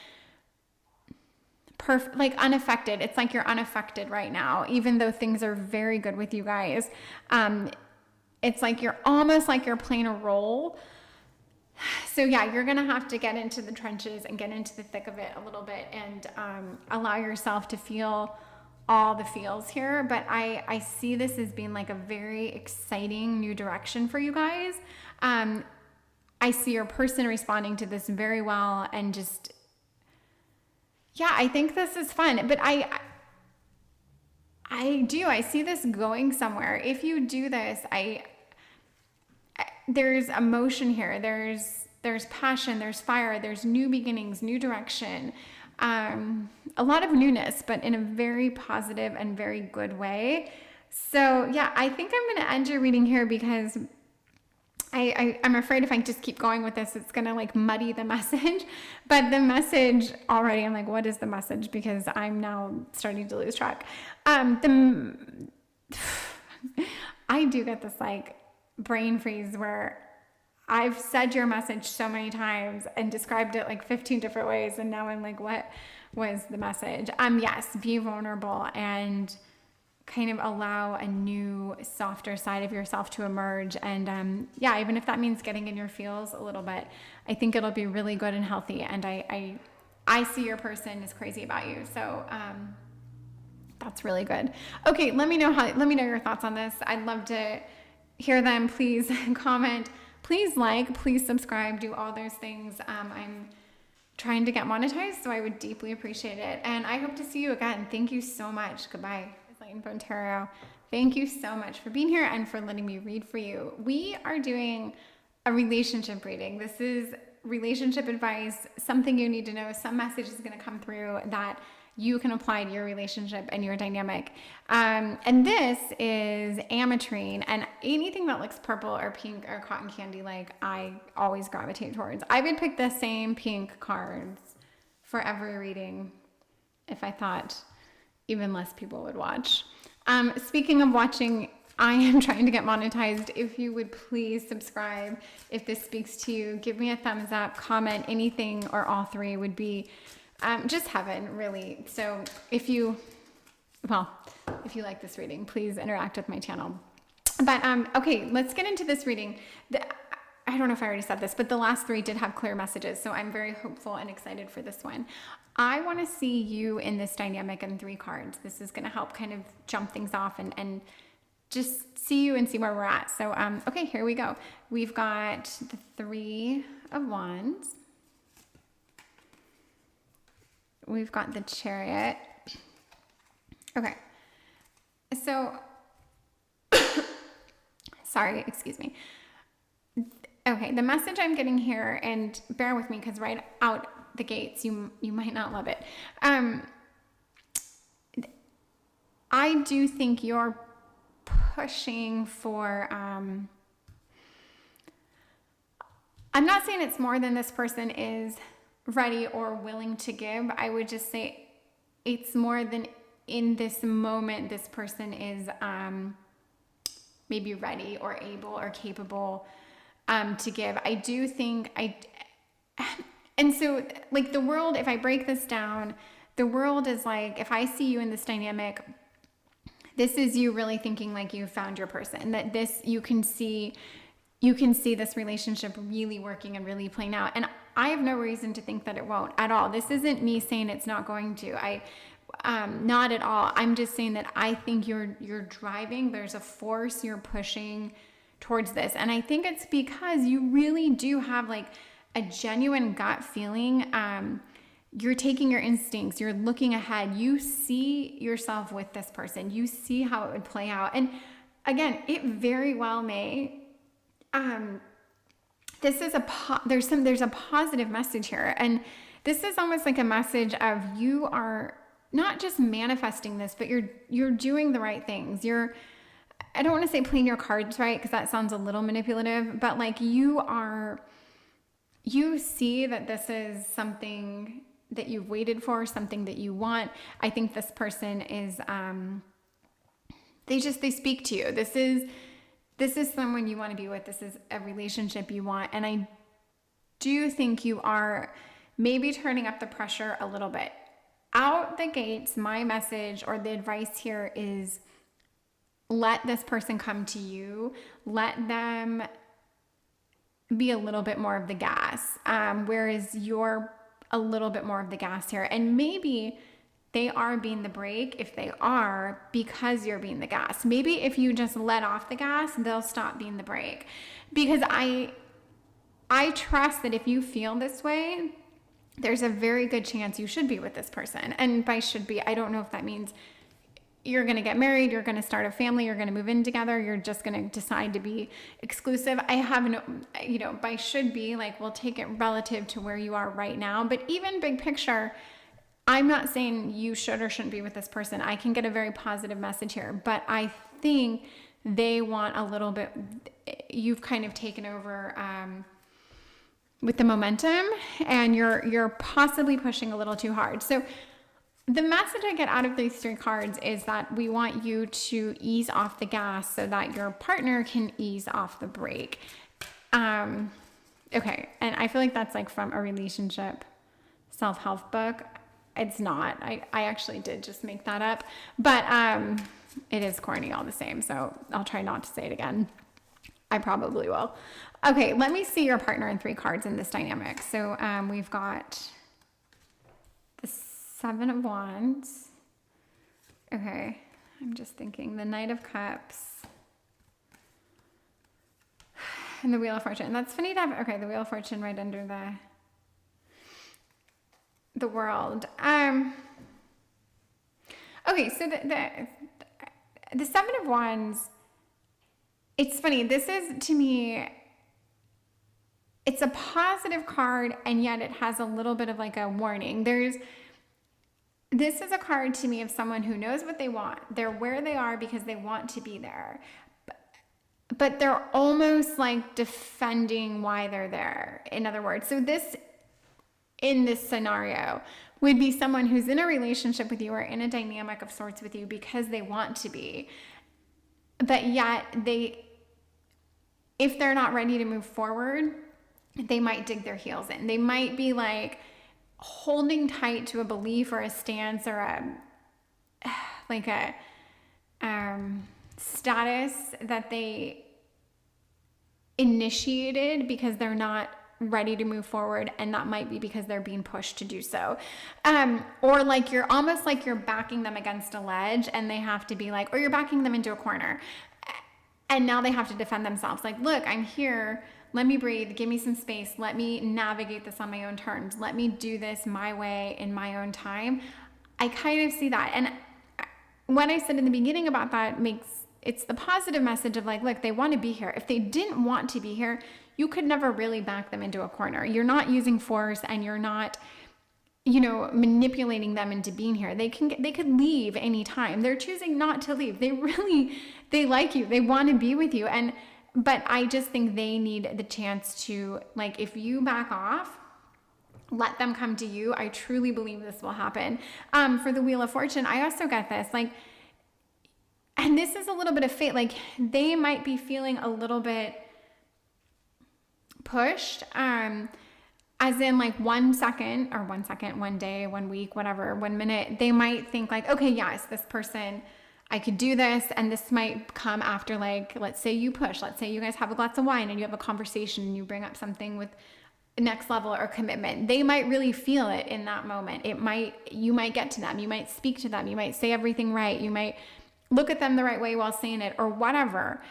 S1: perfect, like unaffected. It's like you're unaffected right now, even though things are very good with you guys. It's like you're almost like you're playing a role. So yeah, you're going to have to get into the trenches and get into the thick of it a little bit, and allow yourself to feel all the feels here. But I see this as being like a very exciting new direction for you guys. I see your person responding to this very well, and just, yeah, I think this is fun. But I see this going somewhere. If you do this, there's emotion here. There's passion, there's fire, there's new beginnings, new direction, a lot of newness, but in a very positive and very good way. So yeah, I think I'm going to end your reading here, because I'm afraid if I just keep going with this, it's going to like muddy the message. But the message already, I'm like, what is the message? Because I'm now starting to lose track. I do get this like brain freeze where I've said your message so many times and described it like 15 different ways, and now I'm like, what was the message? Yes, be vulnerable and kind of allow a new, softer side of yourself to emerge. And yeah, even if that means getting in your feels a little bit, I think it'll be really good and healthy. And I see your person is crazy about you. So that's really good. Okay, let me know your thoughts on this. I'd love to hear them. Please comment, please like, please subscribe, do all those things. I'm trying to get monetized, so I would deeply appreciate it. And I hope to see you again. Thank you so much. Goodbye. Light Phone Tarot. Thank you so much for being here and for letting me read for you. We are doing a relationship reading. This is relationship advice, something you need to know. Some message is going to come through that you can apply to your relationship and your dynamic. And this is ametrine, and anything that looks purple or pink or cotton candy, like I always gravitate towards. I would pick the same pink cards for every reading if I thought even less people would watch. Speaking of watching, I am trying to get monetized. If you would please subscribe. If this speaks to you, give me a thumbs up, comment, anything or all three would be just heaven, really. So if you like this reading, please interact with my channel. But okay, let's get into this reading. I don't know if I already said this, but the last 3 did have clear messages, so I'm very hopeful and excited for this one. I want to see you in this dynamic in 3 cards. This is going to help kind of jump things off and just see you and see where we're at. So, okay, here we go. We've got the 3 of Wands. We've got the Chariot. Okay, so, sorry, excuse me. Okay, the message I'm getting here, and bear with me because right out the gates, you might not love it. I do think you're pushing for, I'm not saying it's more than this person is ready or willing to give. I would just say it's more than in this moment this person is maybe ready or able or capable to give. I do think and so like the world, if I break this down, the world is like, if I see you in this dynamic, this is you really thinking like you found your person, that this, you can see this relationship really working and really playing out. And I have no reason to think that it won't at all. This isn't me saying it's not going to. Not at all. I'm just saying that I think you're driving, there's a force you're pushing towards this. And I think it's because you really do have like a genuine gut feeling. You're taking your instincts, you're looking ahead, you see yourself with this person, you see how it would play out. And again, it very well may, this is there's a positive message here. And this is almost like a message of you are not just manifesting this, but you're doing the right things. I don't want to say playing your cards right, because that sounds a little manipulative, but like you see that this is something that you've waited for, something that you want. I think this person is, they speak to you. This is someone you want to be with. This is a relationship you want. And I do think you are maybe turning up the pressure a little bit. Out the gates, my message or the advice here is let this person come to you. Let them be a little bit more of the gas, whereas you're a little bit more of the gas here. And maybe they are being the brake. If they are, because you're being the gas. Maybe if you just let off the gas, they'll stop being the brake. Because I trust that if you feel this way, there's a very good chance you should be with this person. And by should be, I don't know if that means you're going to get married, you're going to start a family, you're going to move in together, you're just going to decide to be exclusive. I have no, by should be, like, we'll take it relative to where you are right now. But even big picture, I'm not saying you should or shouldn't be with this person. I can get a very positive message here, but I think they want a little bit, you've kind of taken over with the momentum, and you're possibly pushing a little too hard. So the message I get out of these 3 cards is that we want you to ease off the gas so that your partner can ease off the brake. Okay, and I feel like that's like from a relationship self-help book. It's not. I actually did just make that up, but it is corny all the same, so I'll try not to say it again. I probably will. Okay, let me see your partner in 3 cards in this dynamic. So we've got the 7 of Wands. Okay, I'm just thinking the Knight of Cups and the Wheel of Fortune. That's funny to have, okay, the Wheel of Fortune right under the World. Okay, so the 7 of Wands, it's funny. This is, to me, it's a positive card, and yet it has a little bit of like a warning. This is a card to me of someone who knows what they want. They're where they are because they want to be there. But they're almost like defending why they're there. In other words, so this, in this scenario, would be someone who's in a relationship with you or in a dynamic of sorts with you because they want to be. But yet if they're not ready to move forward, they might dig their heels in. They might be like holding tight to a belief or a stance or status that they initiated because they're not ready to move forward, and that might be because they're being pushed to do so. Or like you're almost like you're backing them against a ledge and they have to be like, or you're backing them into a corner and now they have to defend themselves. Like, look, I'm here. Let me breathe. Give me some space. Let me navigate this on my own terms. Let me do this my way in my own time. I kind of see that. And what I said in the beginning about that it's the positive message of like, look, they want to be here. If they didn't want to be here, you could never really back them into a corner. You're not using force and you're not, manipulating them into being here. They could leave anytime. They're choosing not to leave. They like you. They want to be with you. But I just think they need the chance to, like, if you back off, let them come to you. I truly believe this will happen. For the Wheel of Fortune, I also get this, like, and this is a little bit of fate. Like, they might be feeling a little bit pushed, as in like 1 second, 1 day, 1 week, whatever, 1 minute, they might think like, okay, yes, this person, I could do this. And this might come after, like, let's say you push, let's say you guys have a glass of wine and you have a conversation and you bring up something with next level or commitment. They might really feel it in that moment. You might get to them, you might speak to them, you might say everything right, you might look at them the right way while saying it or whatever.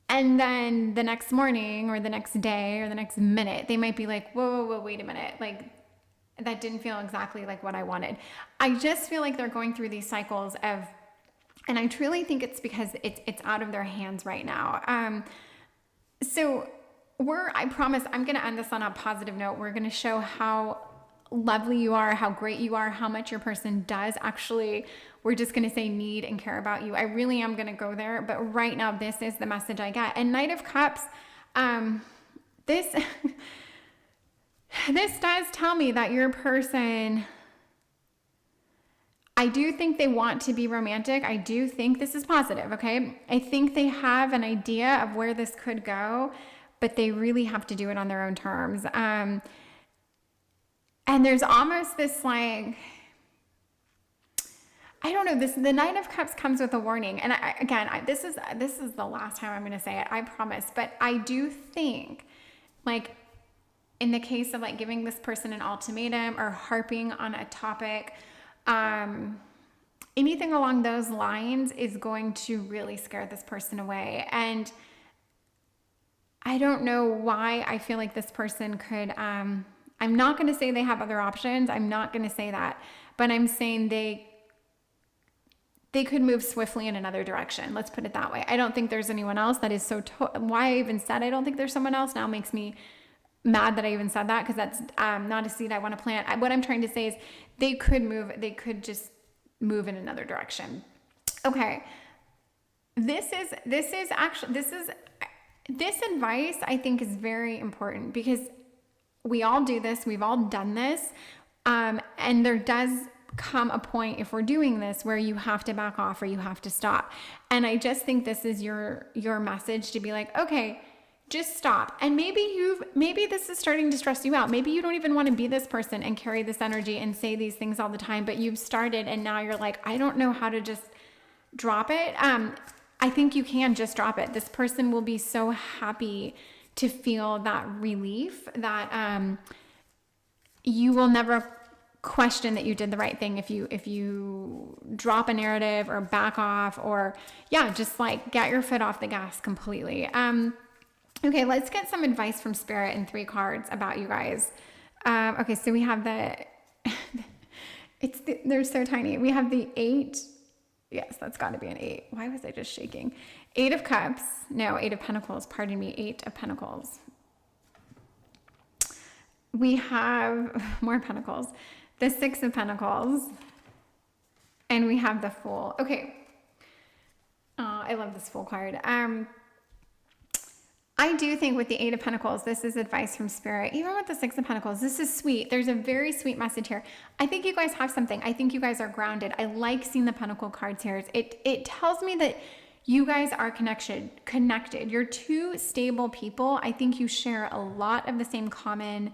S1: And then the next morning or the next day or the next minute, they might be like, whoa, wait a minute. Like, that didn't feel exactly like what I wanted. I just feel like they're going through these cycles of, and I truly think it's because it's out of their hands right now. So I promise I'm going to end this on a positive note. We're going to show how lovely you are, how great you are, how much your person does actually, we're just going to say, need and care about you. I really am going to go there, but right now this is the message I get. And Knight of Cups, this does tell me that your person, I do think they want to be romantic. I do think this is positive, okay? I think they have an idea of where this could go, but they really have to do it on their own terms. And there's almost this, like, I don't know, the Knight of Cups comes with a warning. And this is the last time I'm going to say it, I promise. But I do think, like, in the case of like giving this person an ultimatum or harping on a topic, anything along those lines is going to really scare this person away. And I don't know why I feel like this person could, I'm not going to say they have other options. I'm not going to say that, but I'm saying they could move swiftly in another direction. Let's put it that way. I don't think there's anyone else that is so, why I even said I don't think there's someone else now makes me mad that I even said that, because that's not a seed I want to plant. What I'm trying to say is they could just move in another direction. Okay. This advice I think is very important because we all do this. We've all done this. And there does come a point, if we're doing this, where you have to back off or you have to stop. And I just think this is your message to be like, okay, just stop. And maybe this is starting to stress you out. Maybe you don't even want to be this person and carry this energy and say these things all the time, but you've started and now you're like, I don't know how to just drop it. I think you can just drop it. This person will be so happy to feel that relief that you will never question that you did the right thing if you drop a narrative or back off or just like get your foot off the gas completely. Okay, let's get some advice from Spirit and 3 cards about you guys. Okay, so we have they're so tiny. We have the 8. Yes, that's got to be an 8. Why was I just shaking? 8 of Cups. No, 8 of Pentacles. Pardon me. 8 of Pentacles. We have more Pentacles. The 6 of Pentacles. And we have the Fool. Okay. I love this Fool card. I do think with the 8 of Pentacles, this is advice from Spirit. Even with the 6 of Pentacles, this is sweet. There's a very sweet message here. I think you guys have something. I think you guys are grounded. I like seeing the Pentacle cards here. It tells me that you guys are connected. You're 2 stable people. I think you share a lot of the same common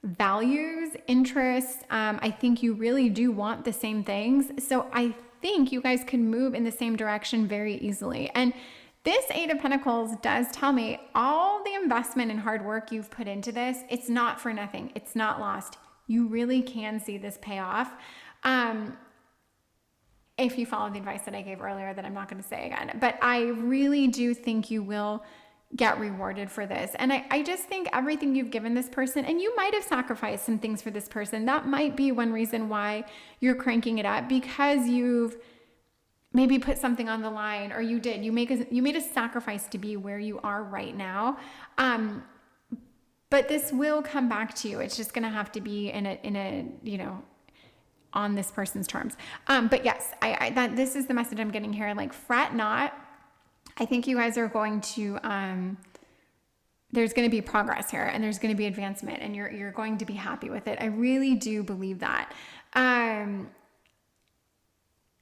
S1: values, interests. I think you really do want the same things. So I think you guys could move in the same direction very easily. And this Eight of Pentacles does tell me all the investment and hard work you've put into this, it's not for nothing. It's not lost. You really can see this pay off. If you follow the advice that I gave earlier that I'm not going to say again, but I really do think you will get rewarded for this. And I just think everything you've given this person, and you might have sacrificed some things for this person. That might be one reason why you're cranking it up, because you've maybe put something on the line, or you made a sacrifice to be where you are right now. But this will come back to you. It's just going to have to be in a, you know, on this person's terms. But yes, this is the message I'm getting here. Like, fret not. I think you guys are going to, there's going to be progress here, and there's going to be advancement, and you're going to be happy with it. I really do believe that. And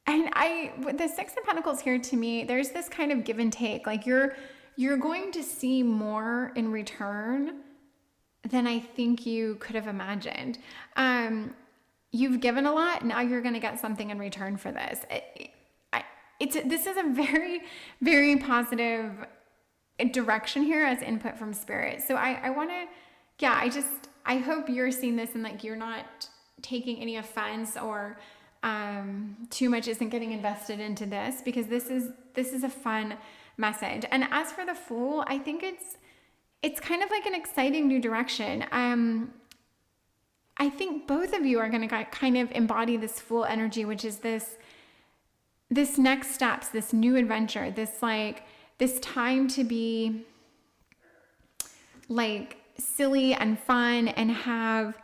S1: the Six of Pentacles here, to me, there's this kind of give and take. Like, you're going to see more in return than I think you could have imagined. You've given a lot. Now you're going to get something in return for this. This is a very, very positive direction here as input from spirit. So I want to, I hope you're seeing this and like, you're not taking any offense, or too much isn't getting invested into this, because this is a fun message. And as for the Fool, I think it's kind of like an exciting new direction. I think both of you are going to kind of embody this Fool energy, which is this next steps, this new adventure, this time to be like silly and fun and have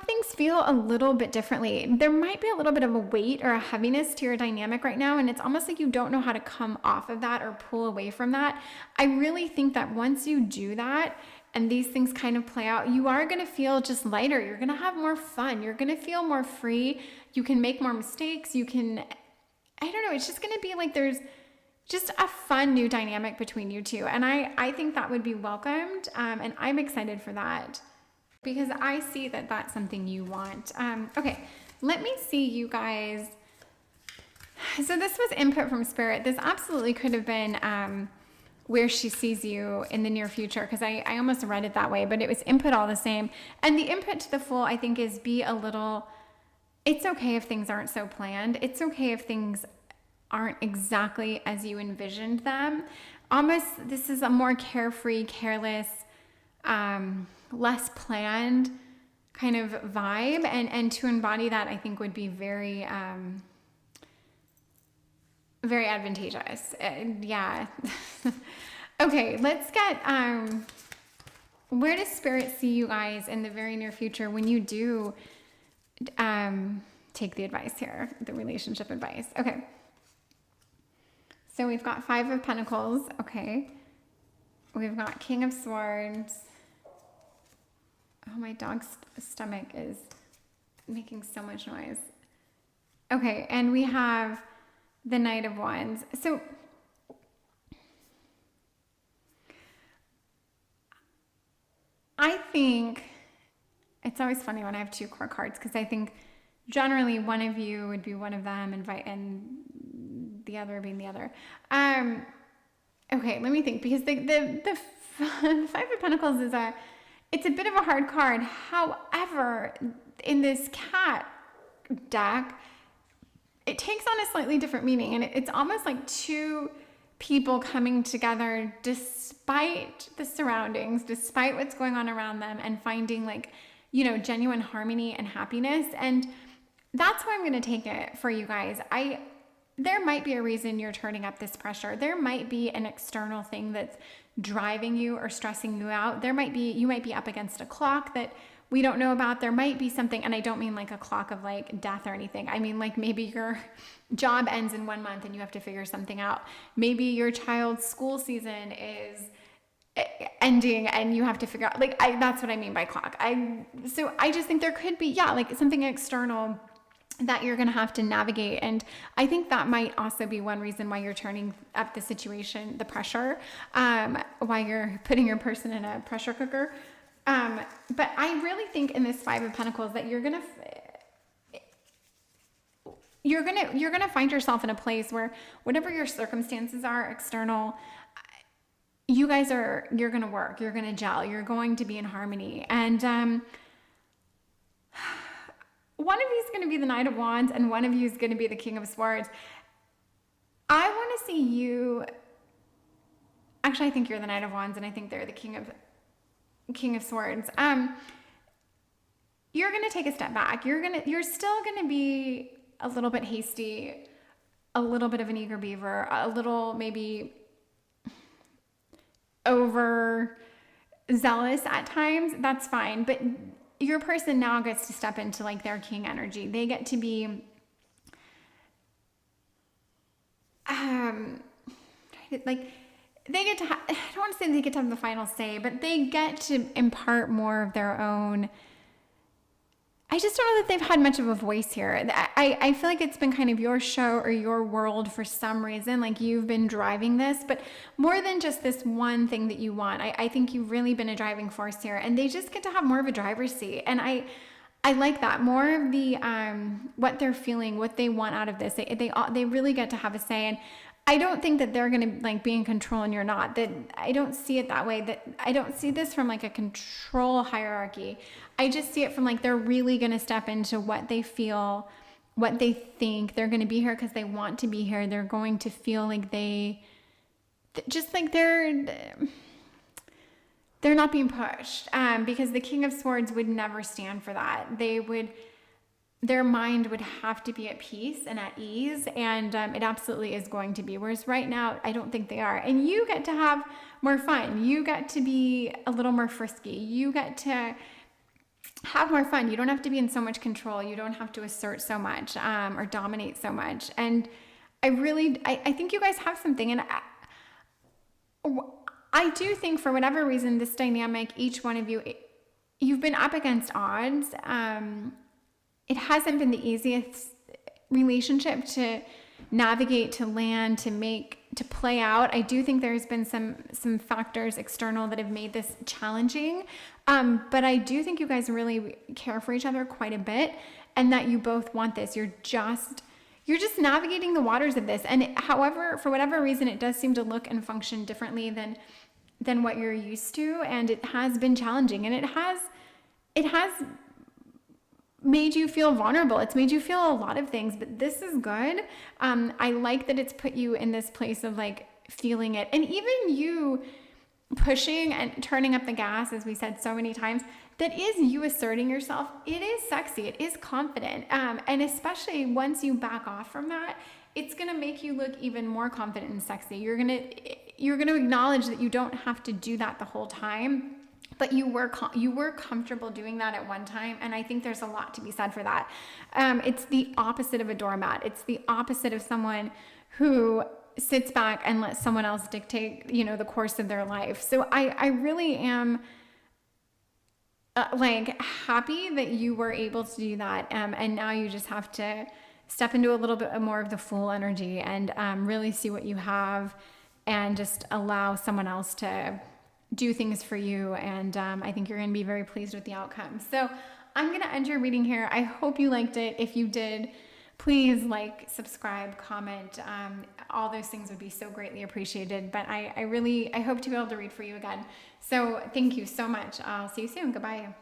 S1: things feel a little bit differently. There might be a little bit of a weight or a heaviness to your dynamic right now, and it's almost like you don't know how to come off of that or pull away from that. I really think that once you do that and these things kind of play out, you are going to feel just lighter. You're going to have more fun. You're going to feel more free. You can make more mistakes. You can, I don't know, it's just going to be like there's just a fun new dynamic between you two. And I think that would be welcomed. And I'm excited for that, because I see that that's something you want. Okay, let me see, you guys. So this was input from spirit. This absolutely could have been where she sees you in the near future, because I almost read it that way, but it was input all the same. And the input to the Fool, I think, is be a little, it's okay if things aren't so planned. It's okay if things aren't exactly as you envisioned them. Almost, this is a more carefree, careless, less planned kind of vibe. And to embody that, I think, would be very, very advantageous. Yeah. Okay, let's get, where does spirit see you guys in the very near future when you do take the advice here, the relationship advice? Okay. So we've got Five of Pentacles. Okay. We've got King of Swords. Oh, my dog's stomach is making so much noise. Okay. And we have the Knight of Wands. So I think it's always funny when I have two core cards, because I think generally one of you would be one of them and the other being the other. Okay, let me think, because the Five of Pentacles is it's a bit of a hard card. However, in this cat deck, it takes on a slightly different meaning, and it's almost like two people coming together despite the surroundings, despite what's going on around them, and finding, like, you know, genuine harmony and happiness. And that's why I'm going to take it for you guys. There might be a reason you're turning up this pressure. There might be an external thing that's driving you or stressing you out. You might be up against a clock that we don't know about. There might be something, and I don't mean like a clock of like death or anything. I mean, like, maybe your job ends in 1 month and you have to figure something out. Maybe your child's school season is ending and you have to figure out, like, that's what I mean by clock. So I just think there could be, like something external that you're going to have to navigate. And I think that might also be one reason why you're turning up the situation, the pressure, why you're putting your person in a pressure cooker. But I really think in this Five of Pentacles that you're going to, you're gonna find yourself in a place where whatever your circumstances are external, you're gonna work, you're gonna gel, you're going to be in harmony. And one of you is going to be the Knight of Wands and one of you is going to be the King of Swords. I want to see you, actually I think you're the Knight of Wands and I think they're the King of Swords. You're going to take a step back. You're still going to be a little bit hasty, a little bit of an eager beaver, a little maybe over zealous at times. That's fine. But your person now gets to step into like their king energy. They get to be, like, they get to have, I don't want to say they get to have the final say, but they get to impart more of their own. I just don't know that they've had much of a voice here. I feel like it's been kind of your show or your world for some reason, like you've been driving this, but more than just this one thing that you want. I think you've really been a driving force here, and they just get to have more of a driver's seat. And I like that, more of the what they're feeling, what they want out of this. They really get to have a say. And I don't think that they're going to like be in control and you're not. That I don't see it that way. That I don't see this from like a control hierarchy. I just see it from like they're really going to step into what they feel, what they think. They're going to be here because they want to be here. They're going to feel like they're not being pushed, because the King of Swords would never stand for that. Their mind would have to be at peace and at ease, and it absolutely is going to be. Whereas right now, I don't think they are. And you get to have more fun. You get to be a little more frisky. You get to have more fun. You don't have to be in so much control. You don't have to assert so much or dominate so much. And I think you guys have something. And I do think for whatever reason, this dynamic, each one of you, you've been up against odds. It hasn't been the easiest relationship to navigate, to land, to play out. I do think there's been some factors external that have made this challenging. But I do think you guys really care for each other quite a bit, and that you both want this. You're just navigating the waters of this. And however, for whatever reason, it does seem to look and function differently than what you're used to. And it has been challenging, and it has made you feel vulnerable. It's made you feel a lot of things, but this is good. I like that it's put you in this place of like feeling it. And even you pushing and turning up the gas, as we said so many times, that is you asserting yourself. It is sexy. It is confident. And especially once you back off from that, it's going to make you look even more confident and sexy. You're going to acknowledge that you don't have to do that the whole time. But you were comfortable doing that at one time, and I think there's a lot to be said for that. It's the opposite of a doormat. It's the opposite of someone who sits back and lets someone else dictate, the course of their life. So I really am happy that you were able to do that, and now you just have to step into a little bit more of the full energy and really see what you have, and just allow someone else to do things for you. And I think you're going to be very pleased with the outcome. So I'm going to end your reading here. I hope you liked it. If you did, please like, subscribe, comment. All those things would be so greatly appreciated. But I hope to be able to read for you again. So thank you so much. I'll see you soon. Goodbye.